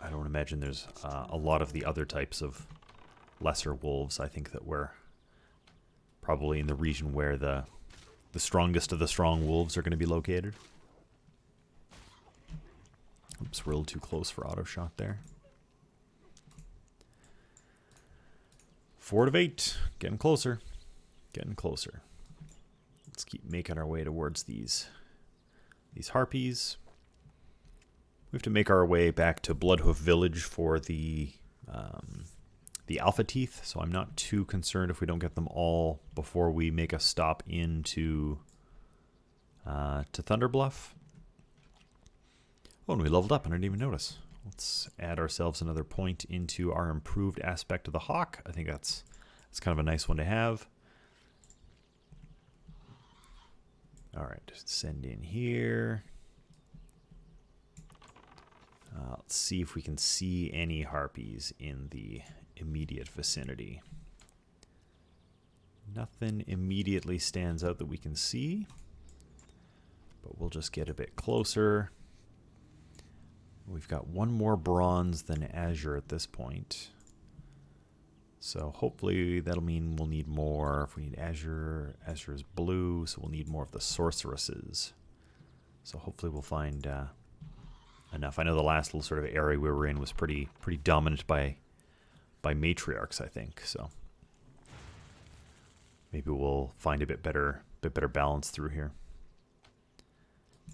I don't imagine there's a lot of the other types of lesser wolves. I think that we're probably in the region where the strongest of the strong wolves are going to be located. Oops, we're a little too close for auto shot there. 4 of 8. Getting closer. Getting closer. Let's keep making our way towards these harpies. We have to make our way back to Bloodhoof Village for the alpha teeth, so I'm not too concerned if we don't get them all before we make a stop into to Thunderbluff. Oh, and we leveled up and I didn't even notice. Let's add ourselves another point into our improved aspect of the hawk. I think that's kind of a nice one to have. All right, just send in here. Let's see if we can see any harpies in the immediate vicinity. Nothing immediately stands out that we can see, but we'll just get a bit closer. We've got one more bronze than azure at this point. So hopefully that'll mean we'll need more. If we need azure, azure is blue, so we'll need more of the sorceresses. So hopefully we'll find enough. I know the last little sort of area we were in was pretty dominant by matriarchs, I think. So maybe we'll find a bit better balance through here.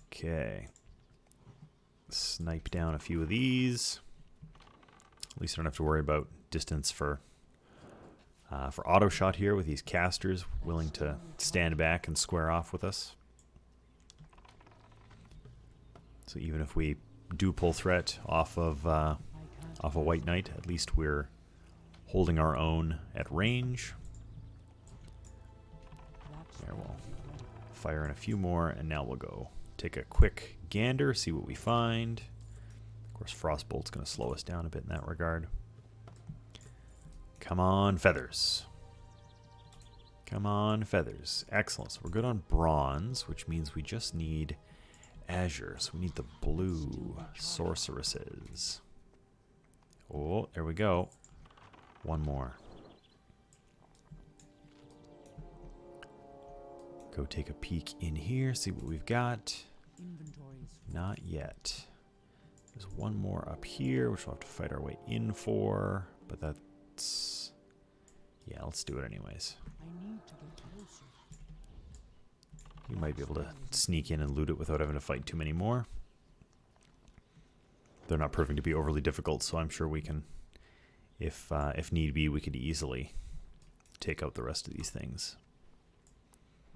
Okay. Snipe down a few of these. At least I don't have to worry about distance for auto shot here with these casters willing to stand back and square off with us. So even if we do pull threat off of a White Knight, at least we're holding our own at range. There, we'll fire in a few more, and now we'll go take a quick gander, see what we find. Of course, Frostbolt's going to slow us down a bit in that regard. Come on, feathers. Come on, feathers. Excellent. So we're good on bronze, which means we just need azure, so we need the blue sorceresses. Oh, there we go. One more. Go take a peek in here, see what we've got. Inventories. Not yet. There's one more up here, which we'll have to fight our way in for, but that's... yeah, let's do it anyways. I need to get closer. We might be able to sneak in and loot it without having to fight too many more. They're not proving to be overly difficult, so I'm sure we can, if need be, we could easily take out the rest of these things.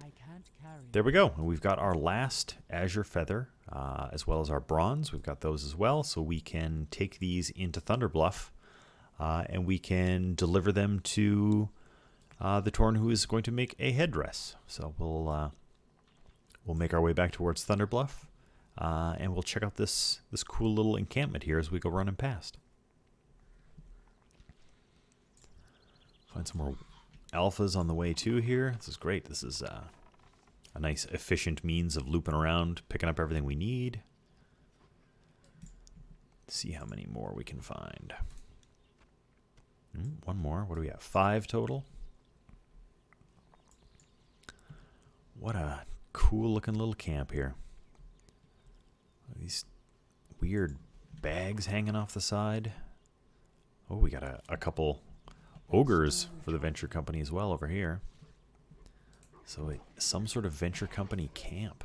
I can't carry. There we go. And we've got our last azure feather, as well as our bronze. We've got those as well, so we can take these into Thunderbluff, and we can deliver them to the Torn, who is going to make a headdress. So we'll make our way back towards Thunderbluff, and we'll check out this cool little encampment here as we go running past. Find some more alphas on the way too here. This is great. This is a nice efficient means of looping around, picking up everything we need. See how many more we can find. One more. What do we have? 5 total. What a cool looking little camp here. These weird bags hanging off the side. Oh, we got a couple ogres for the venture company as well over here. So some sort of venture company camp.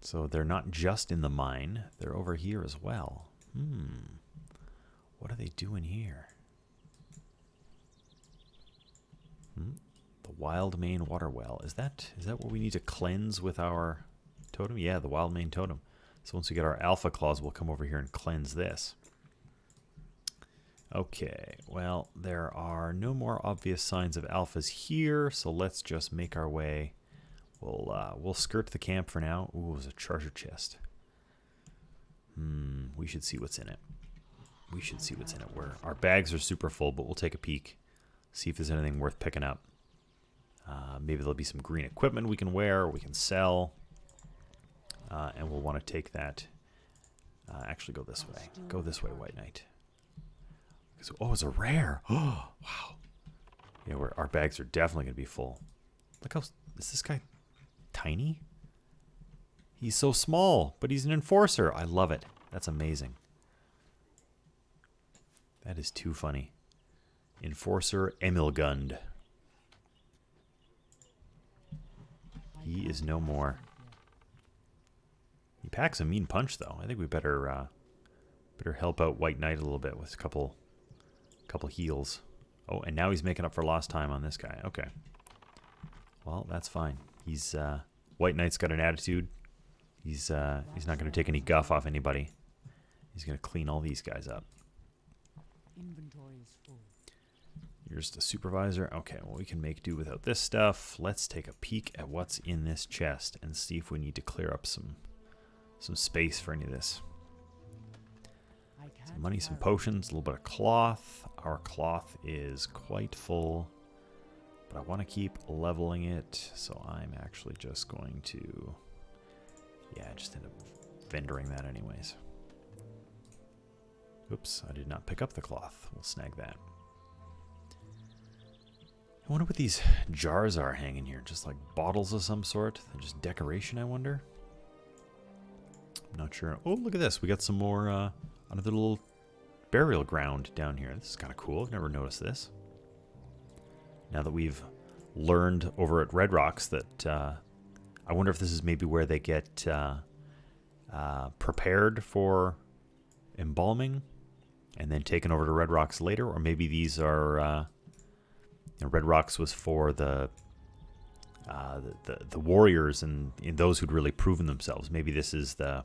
So they're not just in the mine, they're over here as well. What are they doing here? The Wild Mane water well. Is that what we need to cleanse with our totem? Yeah, the Wild Mane totem. So once we get our alpha claws, we'll come over here and cleanse this. Okay, well, there are no more obvious signs of alphas here, so let's just make our way. We'll skirt the camp for now. Ooh, there's a treasure chest. We should see what's in it. We should see what's in it. Our bags are super full, but we'll take a peek, see if there's anything worth picking up. Maybe there'll be some green equipment we can wear, or we can sell, and we'll want to take that. Actually, go this way. Go this way, White Knight. Oh, it's a rare. Oh, wow. Yeah, our bags are definitely going to be full. Look how... is this guy tiny? He's so small, but he's an enforcer. I love it. That's amazing. That is too funny. Enforcer Emilgund. He is no more. He packs a mean punch, though. I think we better help out White Knight a little bit with a couple heals. Oh, and now he's making up for lost time on this guy. Okay. Well, that's fine. He's White Knight's got an attitude. He's not going to take any guff off anybody. He's going to clean all these guys up. Inventory is full. Here's the supervisor. Okay, well, we can make do without this stuff. Let's take a peek at what's in this chest and see if we need to clear up some space for any of this. Some money, some potions, a little bit of cloth. Our cloth is quite full, but I want to keep leveling it, so I'm actually just going to, yeah, just end up vendoring that anyways. Oops, I did not pick up the cloth. We'll snag that. I wonder what these jars are hanging here. Just like bottles of some sort. They're just decoration, I wonder. I'm not sure. Oh, look at this. We got some more, another little burial ground down here. This is kind of cool. I've never noticed this. Now that we've learned over at Red Rocks that, I wonder if this is maybe where they get prepared for embalming and then taken over to Red Rocks later, or maybe these are Red Rocks was for the warriors and those who'd really proven themselves. Maybe this is the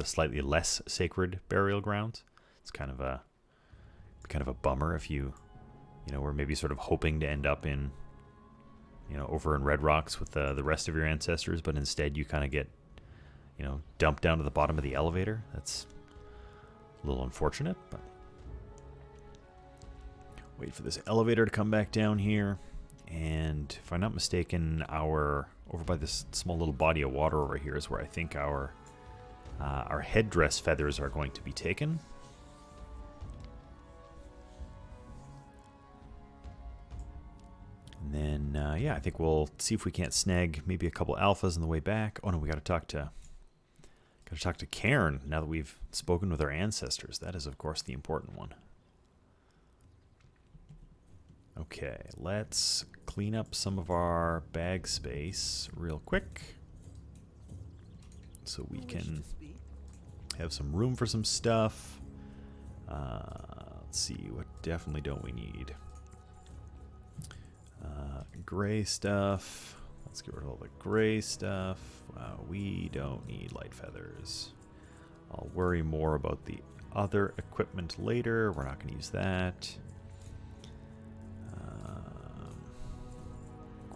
slightly less sacred burial grounds. It's kind of a bummer if you were maybe sort of hoping to end up in over in Red Rocks with the rest of your ancestors, but instead you kind of get dumped down to the bottom of the elevator. That's a little unfortunate, but wait for this elevator to come back down here. And if I'm not mistaken, over by this small little body of water over here is where I think our headdress feathers are going to be taken. And then, yeah, I think we'll see if we can't snag maybe a couple alphas on the way back. Oh no, we got to talk to Cairn now that we've spoken with our ancestors. That is, of course, the important one. Okay, let's clean up some of our bag space real quick so we can have some room for some stuff. Let's see, what definitely don't we need? Gray stuff. Let's get rid of all the gray stuff. We don't need light feathers. I'll worry more about the other equipment later. We're not going to use that.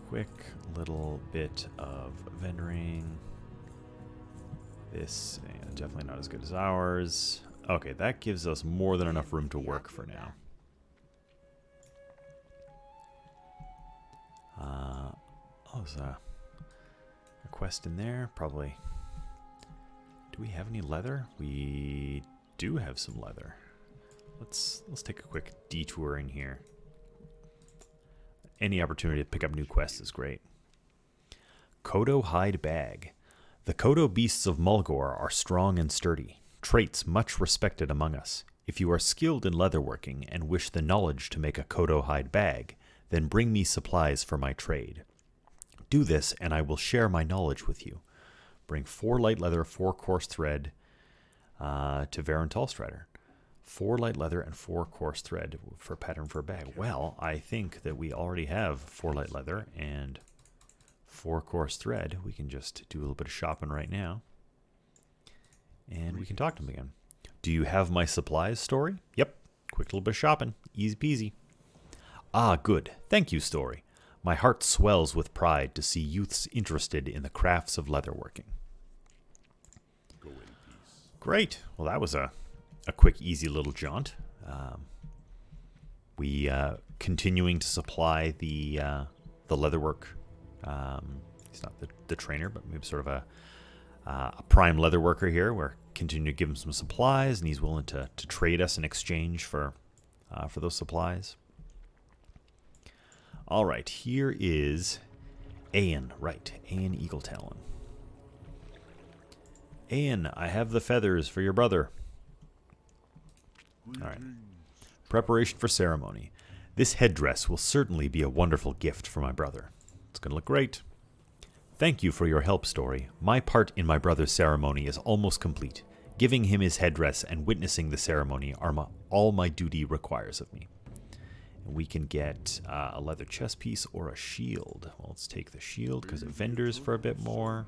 Quick little bit of vendoring. This definitely not as good as ours. Okay, that gives us more than enough room to work for now. Oh, there's a quest in there. Probably. Do we have any leather? We do have some leather. Let's take a quick detour in here. Any opportunity to pick up new quests is great. Kodo hide bag. The Kodo beasts of Mulgore are strong and sturdy, traits much respected among us. If you are skilled in leatherworking and wish the knowledge to make a Kodo hide bag, then bring me supplies for my trade. Do this, and I will share my knowledge with you. Bring 4 light leather, 4 coarse thread to Varen Tallstrider. 4 light leather and 4 coarse thread for pattern for a bag. Well, I think that we already have 4 light leather and 4 coarse thread. We can just do a little bit of shopping right now. And we can talk to him again. Do you have my supplies, Story? Yep. Quick little bit of shopping. Easy peasy. Ah, good. Thank you, Story. My heart swells with pride to see youths interested in the crafts of leatherworking. Go in peace. Great. Well, that was a quick, easy little jaunt. We continuing to supply the leatherwork. He's not the trainer, but maybe sort of a prime leatherworker here. We're continuing to give him some supplies, and he's willing to trade us in exchange for those supplies. All right, here is Aeon. Right, Aeon Eagle Talon. Aeon, I have the feathers for your brother. All right. Preparation for ceremony. This headdress will certainly be a wonderful gift for my brother. It's going to look great. Thank you for your help, Story. My part in my brother's ceremony is almost complete. Giving him his headdress and witnessing the ceremony are all my duty requires of me. And we can get a leather chest piece or a shield. Well, let's take the shield because it vendors for a bit more.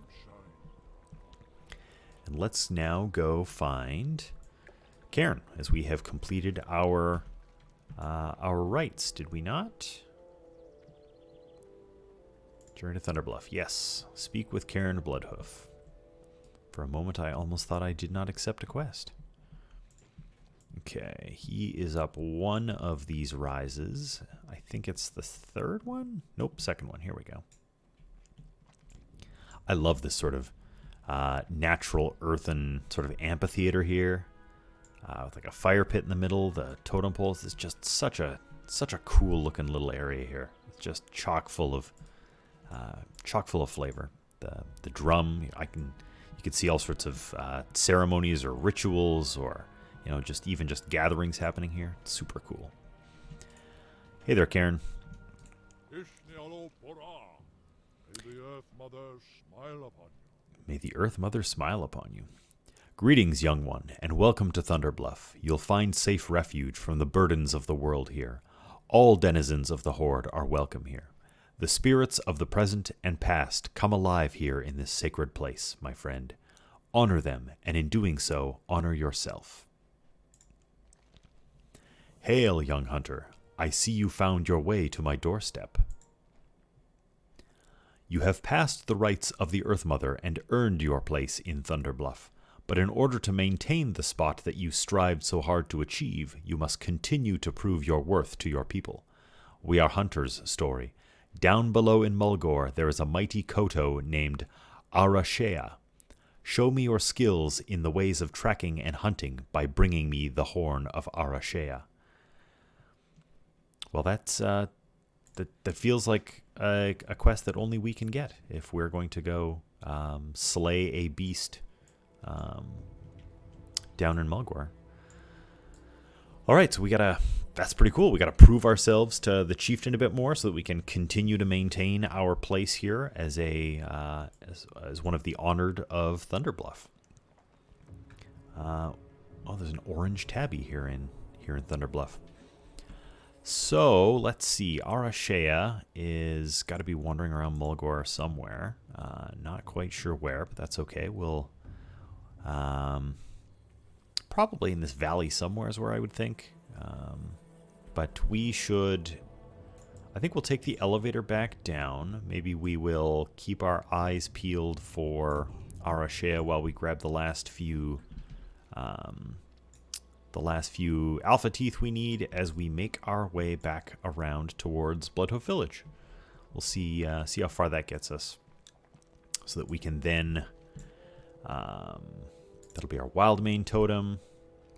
And let's now go find Cairn, as we have completed our rites, did we not? Journey to Thunderbluff, yes. Speak with Cairn Bloodhoof. For a moment, I almost thought I did not accept a quest. Okay, he is up one of these rises. I think it's the 3rd one? Nope, 2nd one. Here we go. I love this sort of natural earthen sort of amphitheater here. With like a fire pit in the middle, the totem poles. It's just such a cool looking little area here. It's just chock full of flavor. The drum, you can see all sorts of ceremonies or rituals, or just gatherings happening here. It's super cool. Hey there, Cairn. May the Earth Mother smile upon you. Greetings, young one, and welcome to Thunderbluff. You'll find safe refuge from the burdens of the world here. All denizens of the Horde are welcome here. The spirits of the present and past come alive here in this sacred place, my friend. Honor them, and in doing so, honor yourself. Hail, young hunter. I see you found your way to my doorstep. You have passed the rites of the Earth Mother and earned your place in Thunderbluff. But in order to maintain the spot that you strived so hard to achieve, you must continue to prove your worth to your people. We are hunters, Story. Down below in Mulgore, there is a mighty Koto named Arashea. Show me your skills in the ways of tracking and hunting by bringing me the horn of Arashea. Well, that's that feels like a quest that only we can get if we're going to go slay a beast down in Mulgore. All right, so that's pretty cool. We gotta prove ourselves to the chieftain a bit more so that we can continue to maintain our place here as as one of the honored of Thunderbluff. Oh, there's an orange tabby here in Thunderbluff. So let's see. Arashea is got to be wandering around Mulgore somewhere. Not quite sure where, but that's okay. We'll probably in this valley somewhere is where I would think. But we should... I think we'll take the elevator back down. Maybe we will keep our eyes peeled for Arashea while we grab the last few alpha teeth we need as we make our way back around towards Bloodhoof Village. We'll see how far that gets us, so that we can then... that'll be our Wildmane totem.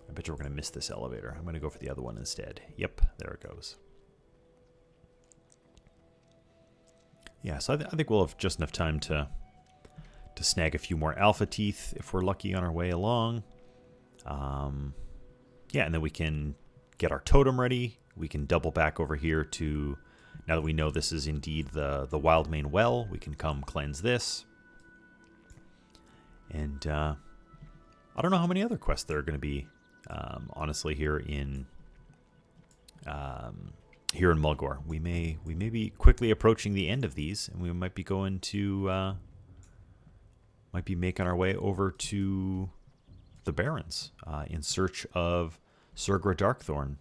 I bet you we're going to miss this elevator. I'm going to go for the other one instead. Yep, there it goes. Yeah, so I think we'll have just enough time to snag a few more alpha teeth if we're lucky on our way along. Yeah, and then we can get our totem ready. We can double back over here to, now that we know this is indeed the Wildmane well, we can come cleanse this. And I don't know how many other quests there are going to be, honestly, here in Mulgore. We may be quickly approaching the end of these, and we might be going to might be making our way over to the Barrens in search of Surgra Darkthorn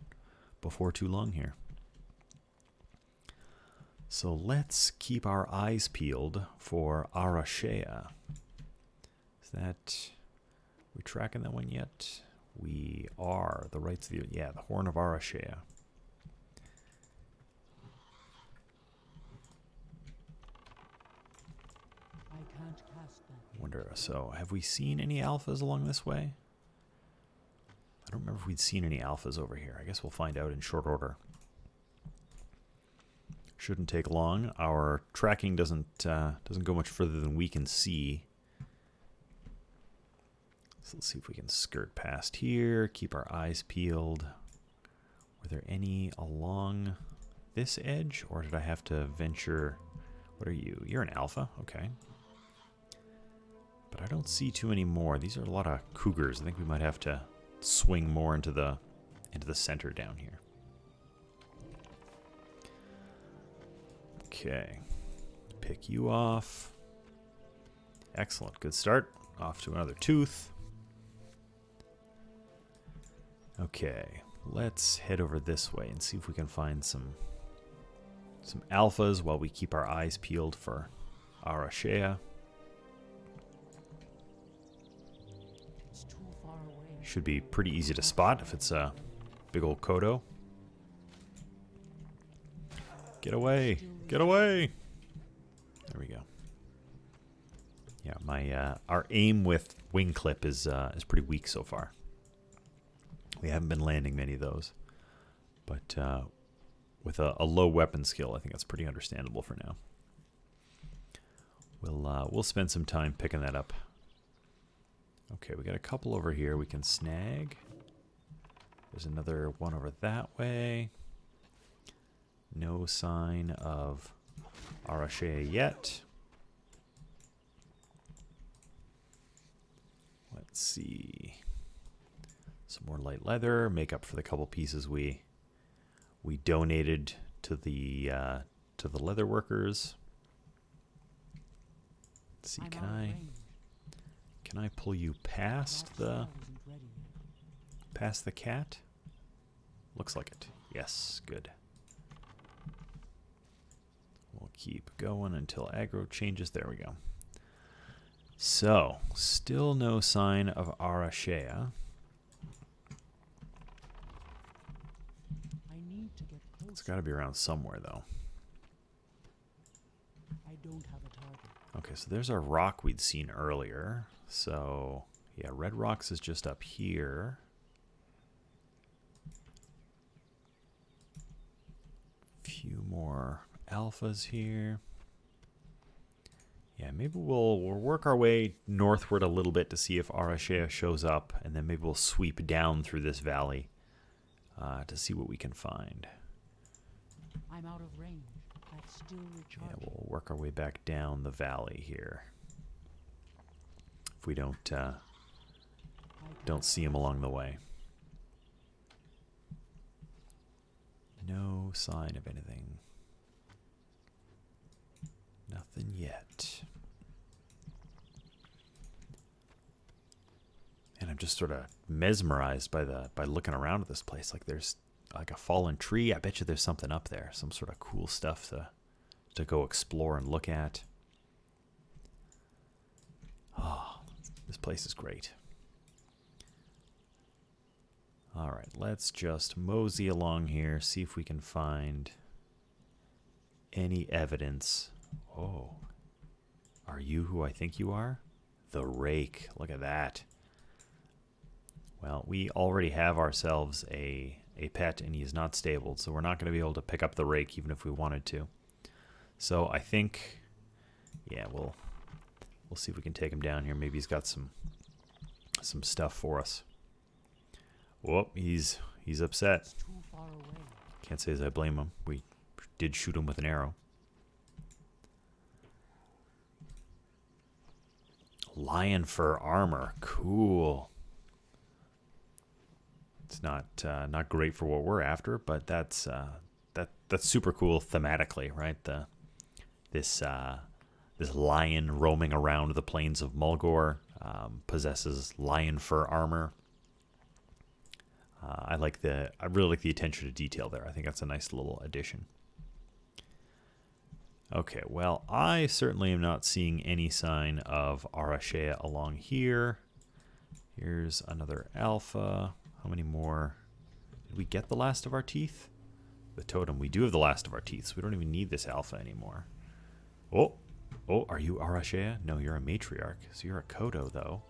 before too long here. So let's keep our eyes peeled for Arashea. Is that... we tracking that one yet? We are. The rights of the... yeah, the Horn of Arashea. I can't cast that. Wonder, so have we seen any alphas along this way? I don't remember if we'd seen any alphas over here. I guess we'll find out in short order. Shouldn't take long. Our tracking doesn't go much further than we can see. So let's see if we can skirt past here, keep our eyes peeled. Were there any along this edge, or did I have to venture... what are you? You're an alpha? Okay. But I don't see too many more. These are a lot of cougars. I think we might have to swing more into the center down here. Okay. Pick you off. Excellent. Good start. Off to another tooth. Okay. Let's head over this way and see if we can find some alphas while we keep our eyes peeled for Arashea. It's too far away. Should be pretty easy to spot if it's a big old Kodo. Get away! Get away! There we go. Yeah, my our aim with wing clip is pretty weak so far. We haven't been landing many of those, but with a low weapon skill, I think that's pretty understandable for now. We'll spend some time picking that up. Okay, we got a couple over here we can snag. There's another one over that way. No sign of Arashea yet. Let's see. Some more light leather, make up for the couple pieces we donated to the leather workers. Let's see, I'm can out of I range. pull you past That the spell isn't ready yet. past the cat? Looks like it. Yes, good. We'll keep going until aggro changes. There we go. So, still no sign of Arashea. I need to get closer. It's got to be around somewhere, though. don't have a target. Okay, so there's our rock we'd seen earlier. So, yeah, Red Rocks is just up here. Few more alphas here. Yeah, maybe we'll work our way northward a little bit to see if Arashea shows up, and then maybe we'll sweep down through this valley to see what we can find. I'm out of range. That's still Yeah, recharging. we'll work our way back down the valley here. If we don't see him along the way. No sign of anything. Nothing yet. And I'm just sort of mesmerized by looking around at this place. Like there's like a fallen tree. I bet you there's something up there. Some sort of cool stuff to go explore and look at. Oh, this place is great. All right, let's just mosey along here, see if we can find any evidence. Oh, are you who I think you are? The rake. Look at that. Well, we already have ourselves a pet, and he's not stabled, so we're not going to be able to pick up the rake even if we wanted to. So I think, yeah, we'll see if we can take him down here. Maybe he's got some stuff for us. Whoop, he's upset. It's too far away. Can't say as I blame him. We did shoot him with an arrow. Lion fur armor, cool. It's not great for what we're after, but that's super cool thematically, right? This lion roaming around the plains of Mulgore possesses lion fur armor. I really like the attention to detail there. I think that's a nice little addition. Okay, well, I certainly am not seeing any sign of Arashea along here. Here's another alpha. How many more? Did we get the last of our teeth? The totem. We do have the last of our teeth, so we don't even need this alpha anymore. Oh, are you Arashea? No, you're a matriarch. So you're a Kodo, though.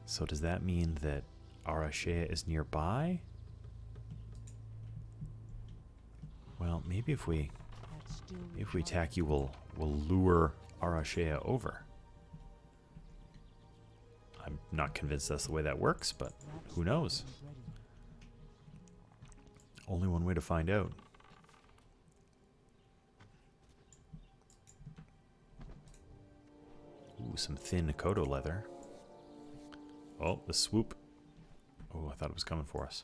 So does that mean that Arashea is nearby? Well, maybe if we attack you, we'll lure Arashea over. I'm not convinced that's the way that works, but who knows? Only one way to find out. Ooh, some thin Kodo leather. Oh, the swoop. Oh, I thought it was coming for us.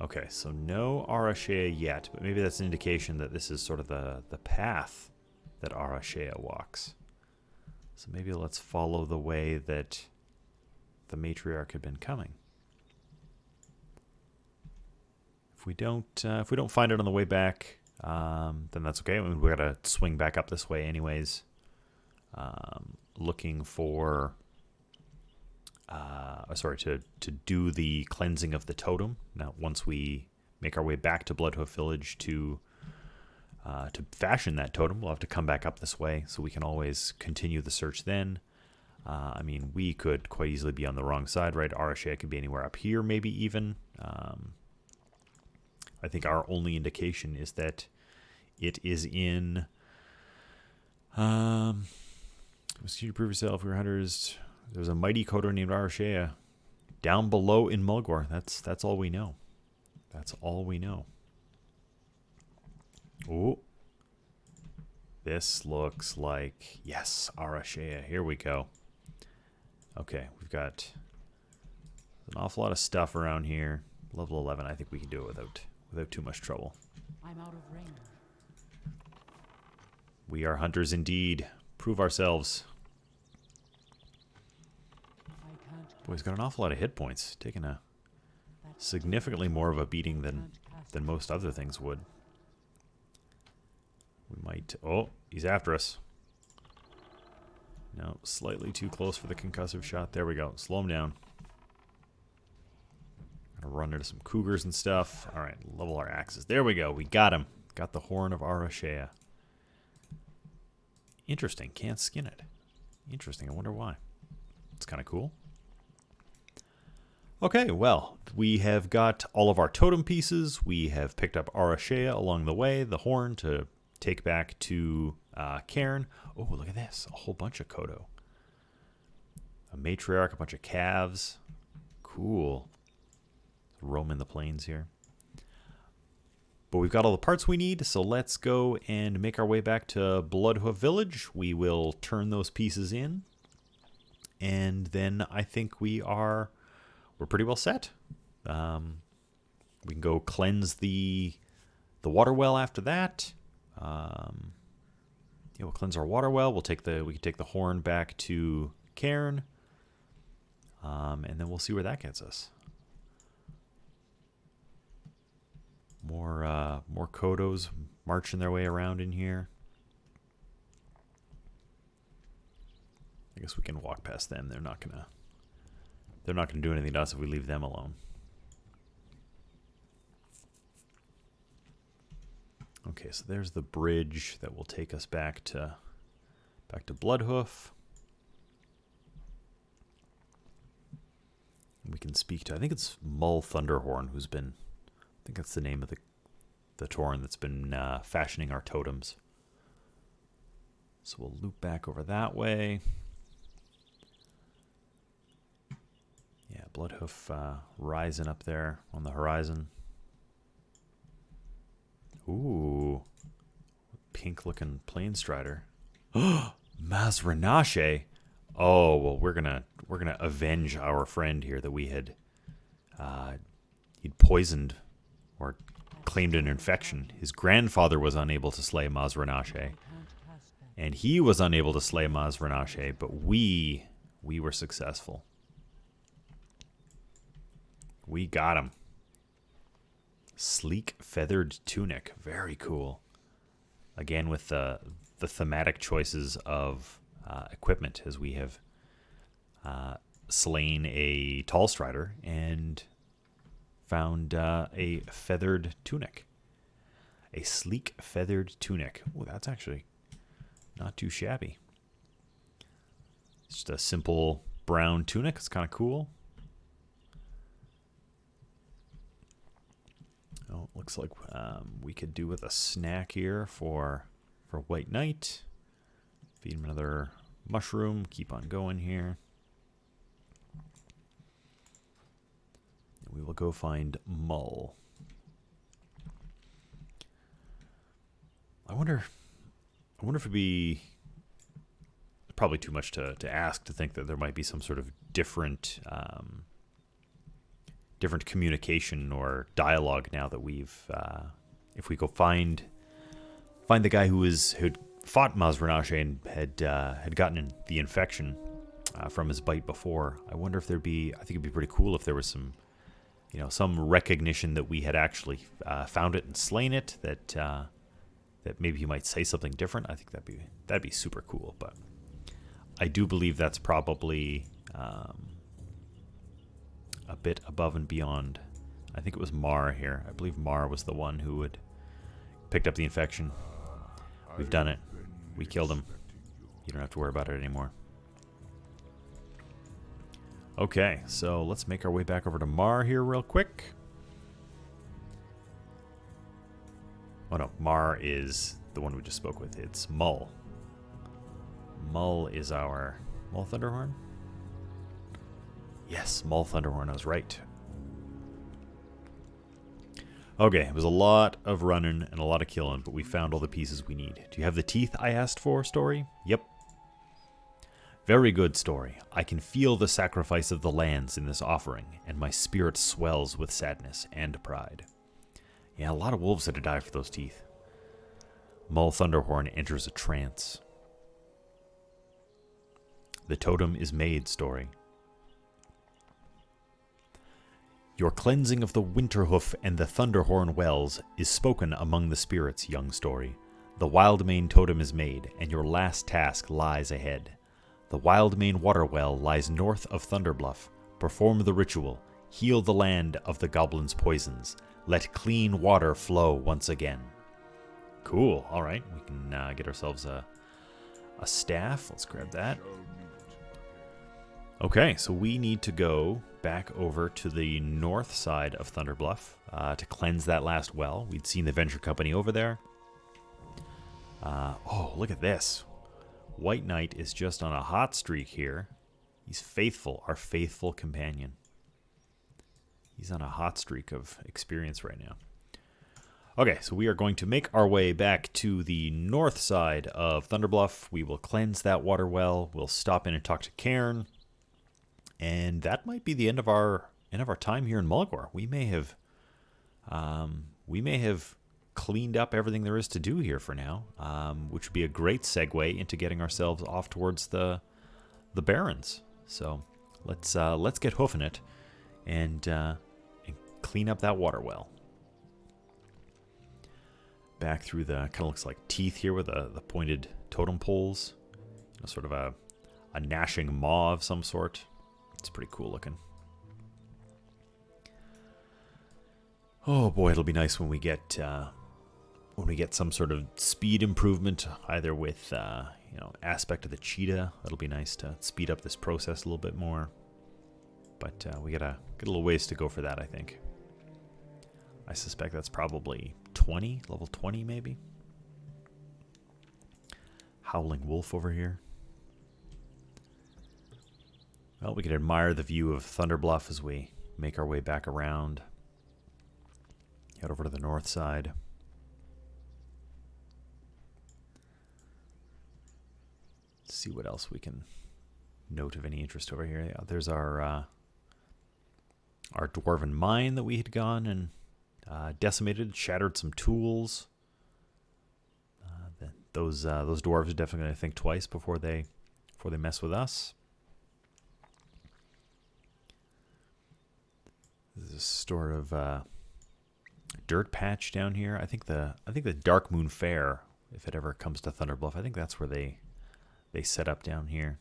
Okay, so no Arashea yet, but maybe that's an indication that this is sort of the path that Arashea walks. So maybe let's follow the way that the matriarch had been coming. If we don't find it on the way back, then that's okay. I mean, we gotta swing back up this way anyways. Looking for, to do the cleansing of the totem. Now, once we make our way back to Bloodhoof Village to fashion that totem, we'll have to come back up this way, so we can always continue the search then. I mean, we could quite easily be on the wrong side, right? Arashea could be anywhere up here, maybe even. I think our only indication is that it is in... Must you prove yourself? We're hunters. There's a mighty Kodo named Arashea down below in Mulgore. That's all we know. That's all we know. Oh. This looks like... Yes, Arashea. Here we go. Okay, we've got an awful lot of stuff around here. Level 11, I think we can do it without too much trouble. I'm out of range. We are hunters indeed. Prove ourselves. I can't. Boy, he's got an awful lot of hit points. Taking a significantly more of a beating than most other things would. We might... Oh, he's after us. No, slightly too close for the concussive shot. There we go. Slow him down. Gonna run into some cougars and stuff. All right, level our axes. There we go. We got him. got the horn of Arashea. Interesting. Can't skin it. Interesting. I wonder why. It's kind of cool. Okay, well, we have got all of our totem pieces. We have picked up Arashea along the way, the horn to take back to Cairn. Oh, look at this. A whole bunch of Kodo. A matriarch, a bunch of calves. Cool. Roaming the plains here. But we've got all the parts we need, so let's go and make our way back to Bloodhoof Village. We will turn those pieces in. And then I think we're pretty well set. We can go cleanse the water well after that. We'll cleanse our water well. We can take the horn back to Cairn. And then we'll see where that gets us. More Kodos marching their way around in here. I guess we can walk past them. They're not gonna do anything to us if we leave them alone. Okay, so there's the bridge that will take us back to Bloodhoof. We can speak to, I think it's Mull Thunderhorn, I think that's the name of the Tauren that's been fashioning our totems. So we'll loop back over that way. Yeah, Bloodhoof rising up there on the horizon. Ooh, pink-looking Plainstrider. Mazranache. Oh well, we're gonna avenge our friend here that we had he'd poisoned or claimed an infection. His grandfather was unable to slay Mazranache, and he was unable to slay Mazranache, but we were successful. We got him. Sleek feathered tunic, very cool. Again, with the thematic choices of equipment, as we have slain a tall strider and found a feathered tunic. A sleek feathered tunic. Oh, that's actually not too shabby. It's just a simple brown tunic. It's kind of cool. Oh, it looks like we could do with a snack here for White Knight. Feed him another mushroom. Keep on going here. And we will go find Mull. I wonder if it'd be probably too much to ask to think that there might be some sort of different communication or dialogue now that we've if we go find the guy who'd fought Mazranache and had gotten the infection from his bite before. I wonder if I think it'd be pretty cool if there was some recognition that we had actually found it and slain it, that maybe he might say something different. I think that'd be super cool. But I do believe that's probably a bit above and beyond. I think it was Mar here. I believe Mar was the one who had picked up the infection. We've done it. We killed him. You don't have to worry about it anymore. Okay, so let's make our way back over to Mar here real quick. Oh no, Mar is the one we just spoke with. It's Mull. Mull is our Mull Thunderhorn? Yes, Mull Thunderhorn, I was right. Okay, it was a lot of running and a lot of killing, but we found all the pieces we need. Do you have the teeth I asked for, Story? Yep. Very good, Story. I can feel the sacrifice of the lands in this offering, and my spirit swells with sadness and pride. Yeah, a lot of wolves had to die for those teeth. Mull Thunderhorn enters a trance. The totem is made, Story. Your cleansing of the Winterhoof and the Thunderhorn wells is spoken among the spirits, young Story. The Wildmane totem is made, and your last task lies ahead. The Wildmane water well lies north of Thunderbluff. Perform the ritual. Heal the land of the goblins' poisons. Let clean water flow once again. Cool. All right, we can get ourselves a staff. Let's grab that. Okay, so we need to go back over to the north side of Thunderbluff to cleanse that last well. We'd seen the Venture Company over there. Oh, look at this. White Knight is just on a hot streak here. He's faithful, our faithful companion. He's on a hot streak of experience right now. Okay, so we are going to make our way back to the north side of Thunderbluff. We will cleanse that water well. We'll stop in and talk to Cairn. And that might be the end of our time here in Mulgore. We may have cleaned up everything there is to do here for now, which would be a great segue into getting ourselves off towards the Barrens. So let's get hoofing it and clean up that water well. Back through the kind of looks like teeth here with the pointed totem poles, sort of a gnashing maw of some sort. It's pretty cool looking. Oh boy, it'll be nice when we get some sort of speed improvement, either with aspect of the cheetah. It'll be nice to speed up this process a little bit more. But we got a little ways to go for that, I think. I suspect that's probably 20, level 20 maybe. Howling wolf over here. Well, we can admire the view of Thunderbluff as we make our way back around. Head over to the north side. See what else we can note of any interest over here. Yeah, there's our dwarven mine that we had gone and decimated, shattered some tools. Those dwarves are definitely going to think twice before they mess with us. There's a sort of dirt patch down here. I think the Dark Moon Fair, if it ever comes to Thunderbluff, I think that's where they set up down here.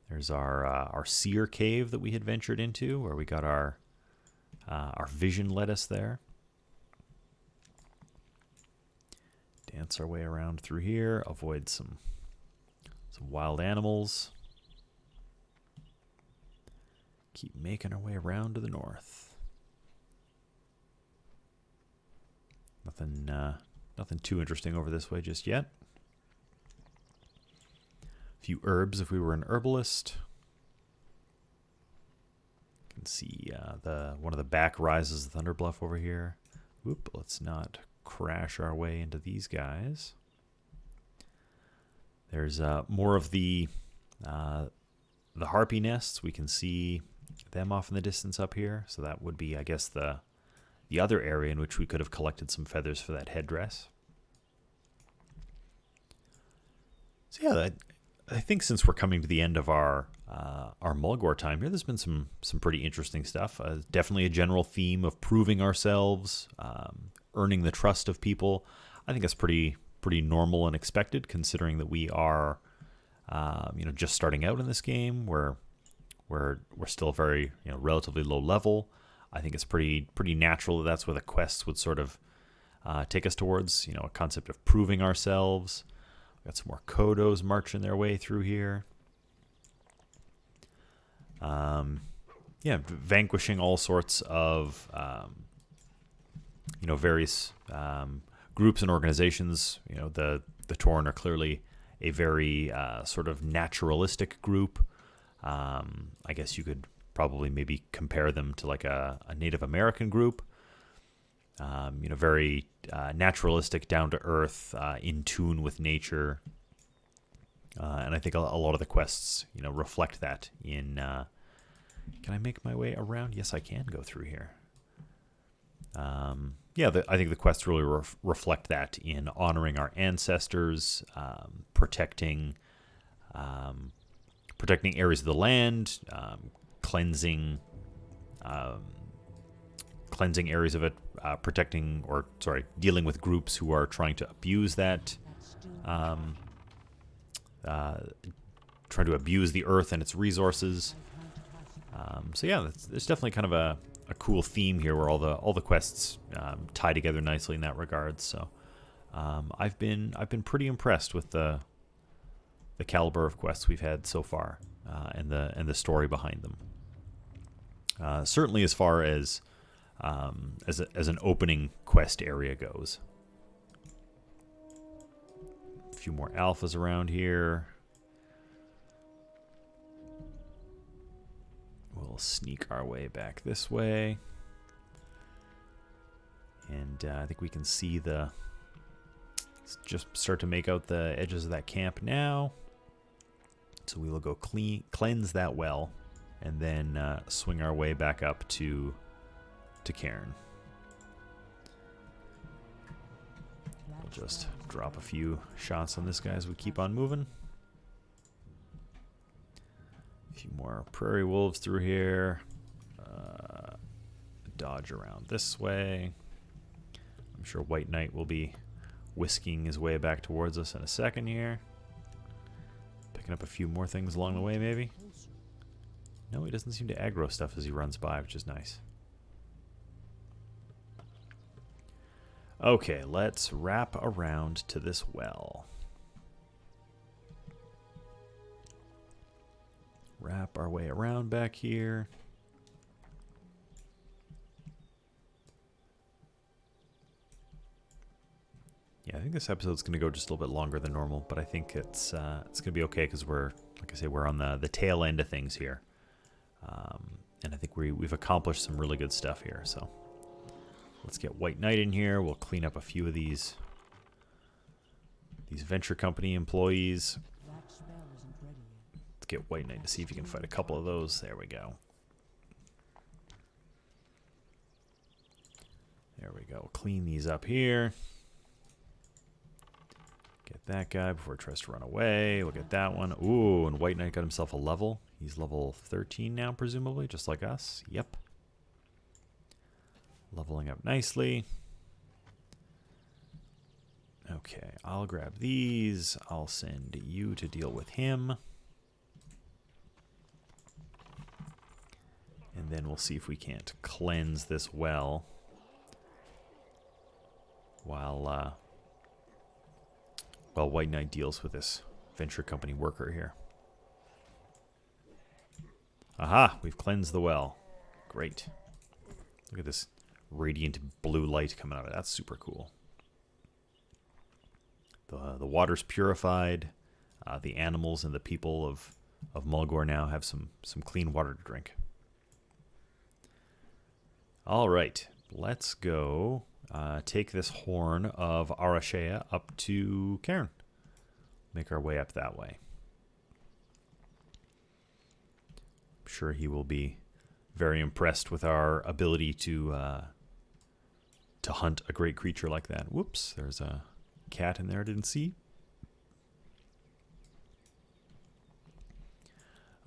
There's our seer cave that we had ventured into, where we got our vision led us there. Dance our way around through here, avoid some wild animals. Keep making our way around to the north. Nothing too interesting over this way just yet. A few herbs if we were an herbalist. You can see one of the back rises of Thunderbluff over here. Whoop, let's not crash our way into these guys. There's more of the harpy nests. We can see them off in the distance up here. So that would be, I guess, the other area in which we could have collected some feathers for that headdress. So yeah, I think since we're coming to the end of our Mulgore time here, there's been some pretty interesting stuff. Definitely a general theme of proving ourselves, earning the trust of people. I think that's pretty normal and expected, considering that we are, just starting out in this game. We're still very relatively low level. I think it's pretty natural that that's where the quests would sort of take us towards. A concept of proving ourselves. We've got some more Kodos marching their way through here. Vanquishing all sorts of various groups and organizations. The Tauren are clearly a very sort of naturalistic group. I guess you could probably maybe compare them to like a Native American group. Very naturalistic, down to earth, in tune with nature. And I think a lot of the quests, reflect that in... can I make my way around? Yes, I can go through here. I think the quests really reflect that in honoring our ancestors, protecting areas of the land, cleansing areas of it, dealing with groups who are trying to abuse that, trying to abuse the earth and its resources. There's definitely kind of a cool theme here where all the quests tie together nicely in that regard. So I've been pretty impressed with the caliber of quests we've had so far, and the story behind them. Certainly, as far as an opening quest area goes. A few more alphas around here. We'll sneak our way back this way. And I think we can see just start to make out the edges of that camp now. So we will go cleanse that well, and then swing our way back up to Cairn. We'll just drop a few shots on this guy as we keep on moving. A few more prairie wolves through here. Dodge around this way. I'm sure White Knight will be whisking his way back towards us in a second here. Picking up a few more things along the way, maybe. No, he doesn't seem to aggro stuff as he runs by, which is nice. Okay, let's wrap around to this well. Wrap our way around back here. Yeah, I think this episode's going to go just a little bit longer than normal, but I think it's going to be okay because we're, like I say, we're on the tail end of things here. And I think we've accomplished some really good stuff here, so let's get White Knight in here. We'll clean up a few of these venture company employees. Let's get White Knight to see if he can fight a couple of those. There we go. There we go. Clean these up here. Get that guy before he tries to run away. We'll get that one. Ooh, and White Knight got himself a level. He's level 13 now, presumably, just like us. Yep. Leveling up nicely. Okay, I'll grab these. I'll send you to deal with him. And then we'll see if we can't cleanse this well while White Knight deals with this venture company worker here. Aha! We've cleansed the well. Great. Look at this radiant blue light coming out of it. That's super cool. The water's purified. The animals and the people of Mulgore now have some clean water to drink. All right, let's go take this horn of Arashea up to Cairn. Make our way up that way. I'm sure he will be very impressed with our ability to hunt a great creature like that. Whoops, there's a cat in there I didn't see.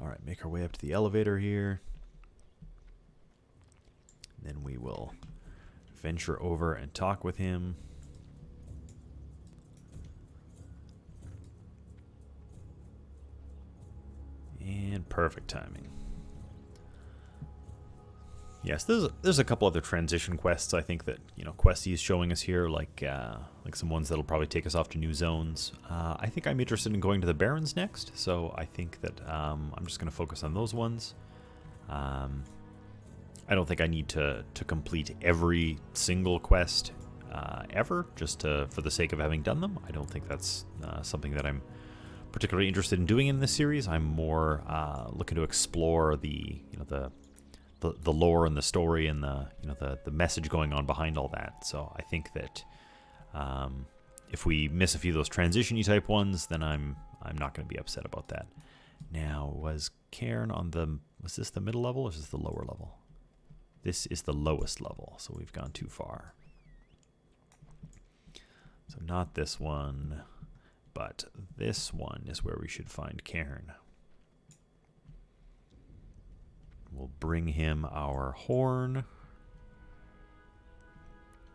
All right, make our way up to the elevator here. Then we will venture over and talk with him. And perfect timing. Yes, there's a couple other transition quests I think that, Questy is showing us here, like some ones that'll probably take us off to new zones. I think I'm interested in going to the Barrens next, so I think that I'm just going to focus on those ones. I don't think I need to complete every single quest ever, just for the sake of having done them. I don't think that's something that I'm particularly interested in doing in this series. I'm more looking to explore the lore and the story and the message going on behind all that. So I think that if we miss a few of those transition-y type ones, then I'm not going to be upset about that. Now, was Cairn was this the middle level or is this the lower level? This is the lowest level, so we've gone too far. So not this one, but this one is where we should find Cairn. We'll bring him our horn.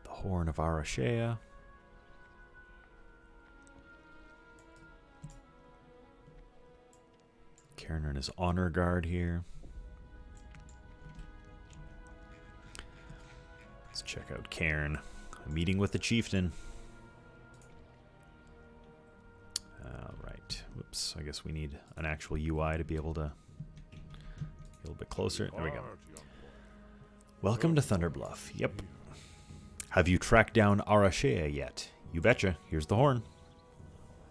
The horn of Arashea. Cairn and his honor guard here. Let's check out Cairn. A meeting with the chieftain. Alright. Whoops. I guess we need an actual UI to be able to get a little bit closer. There we go. Welcome to Thunderbluff. Yep. Have you tracked down Arashea yet? You betcha. Here's the horn.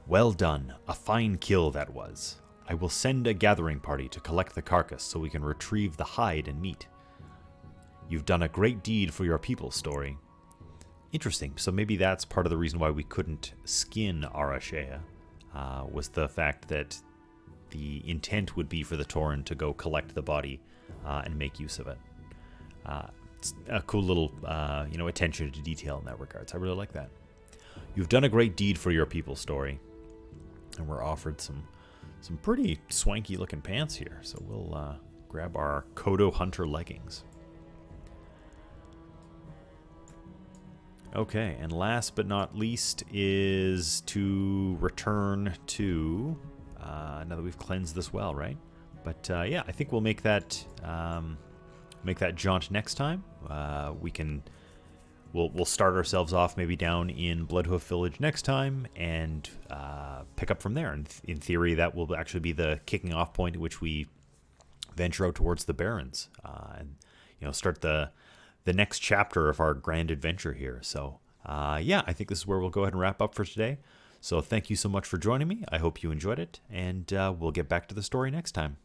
Well done. A fine kill that was. I will send a gathering party to collect the carcass so we can retrieve the hide and meat. You've done a great deed for your people, Story. Interesting. So maybe that's part of the reason why we couldn't skin Arashea, was the fact that the intent would be for the Tauren to go collect the body and make use of it. It's a cool little, attention to detail in that regards. I really like that. You've done a great deed for your people, Story. And we're offered some pretty swanky looking pants here. So we'll grab our Kodo Hunter leggings. Okay, and last but not least is to return to, now that we've cleansed this well, right? But yeah, I think we'll make that jaunt next time. We'll start ourselves off maybe down in Bloodhoof Village next time and pick up from there. And in theory, that will actually be the kicking off point at which we venture out towards the Barrens and start the next chapter of our grand adventure here. So yeah, I think this is where we'll go ahead and wrap up for today. So thank you so much for joining me. I hope you enjoyed it, and we'll get back to the story next time.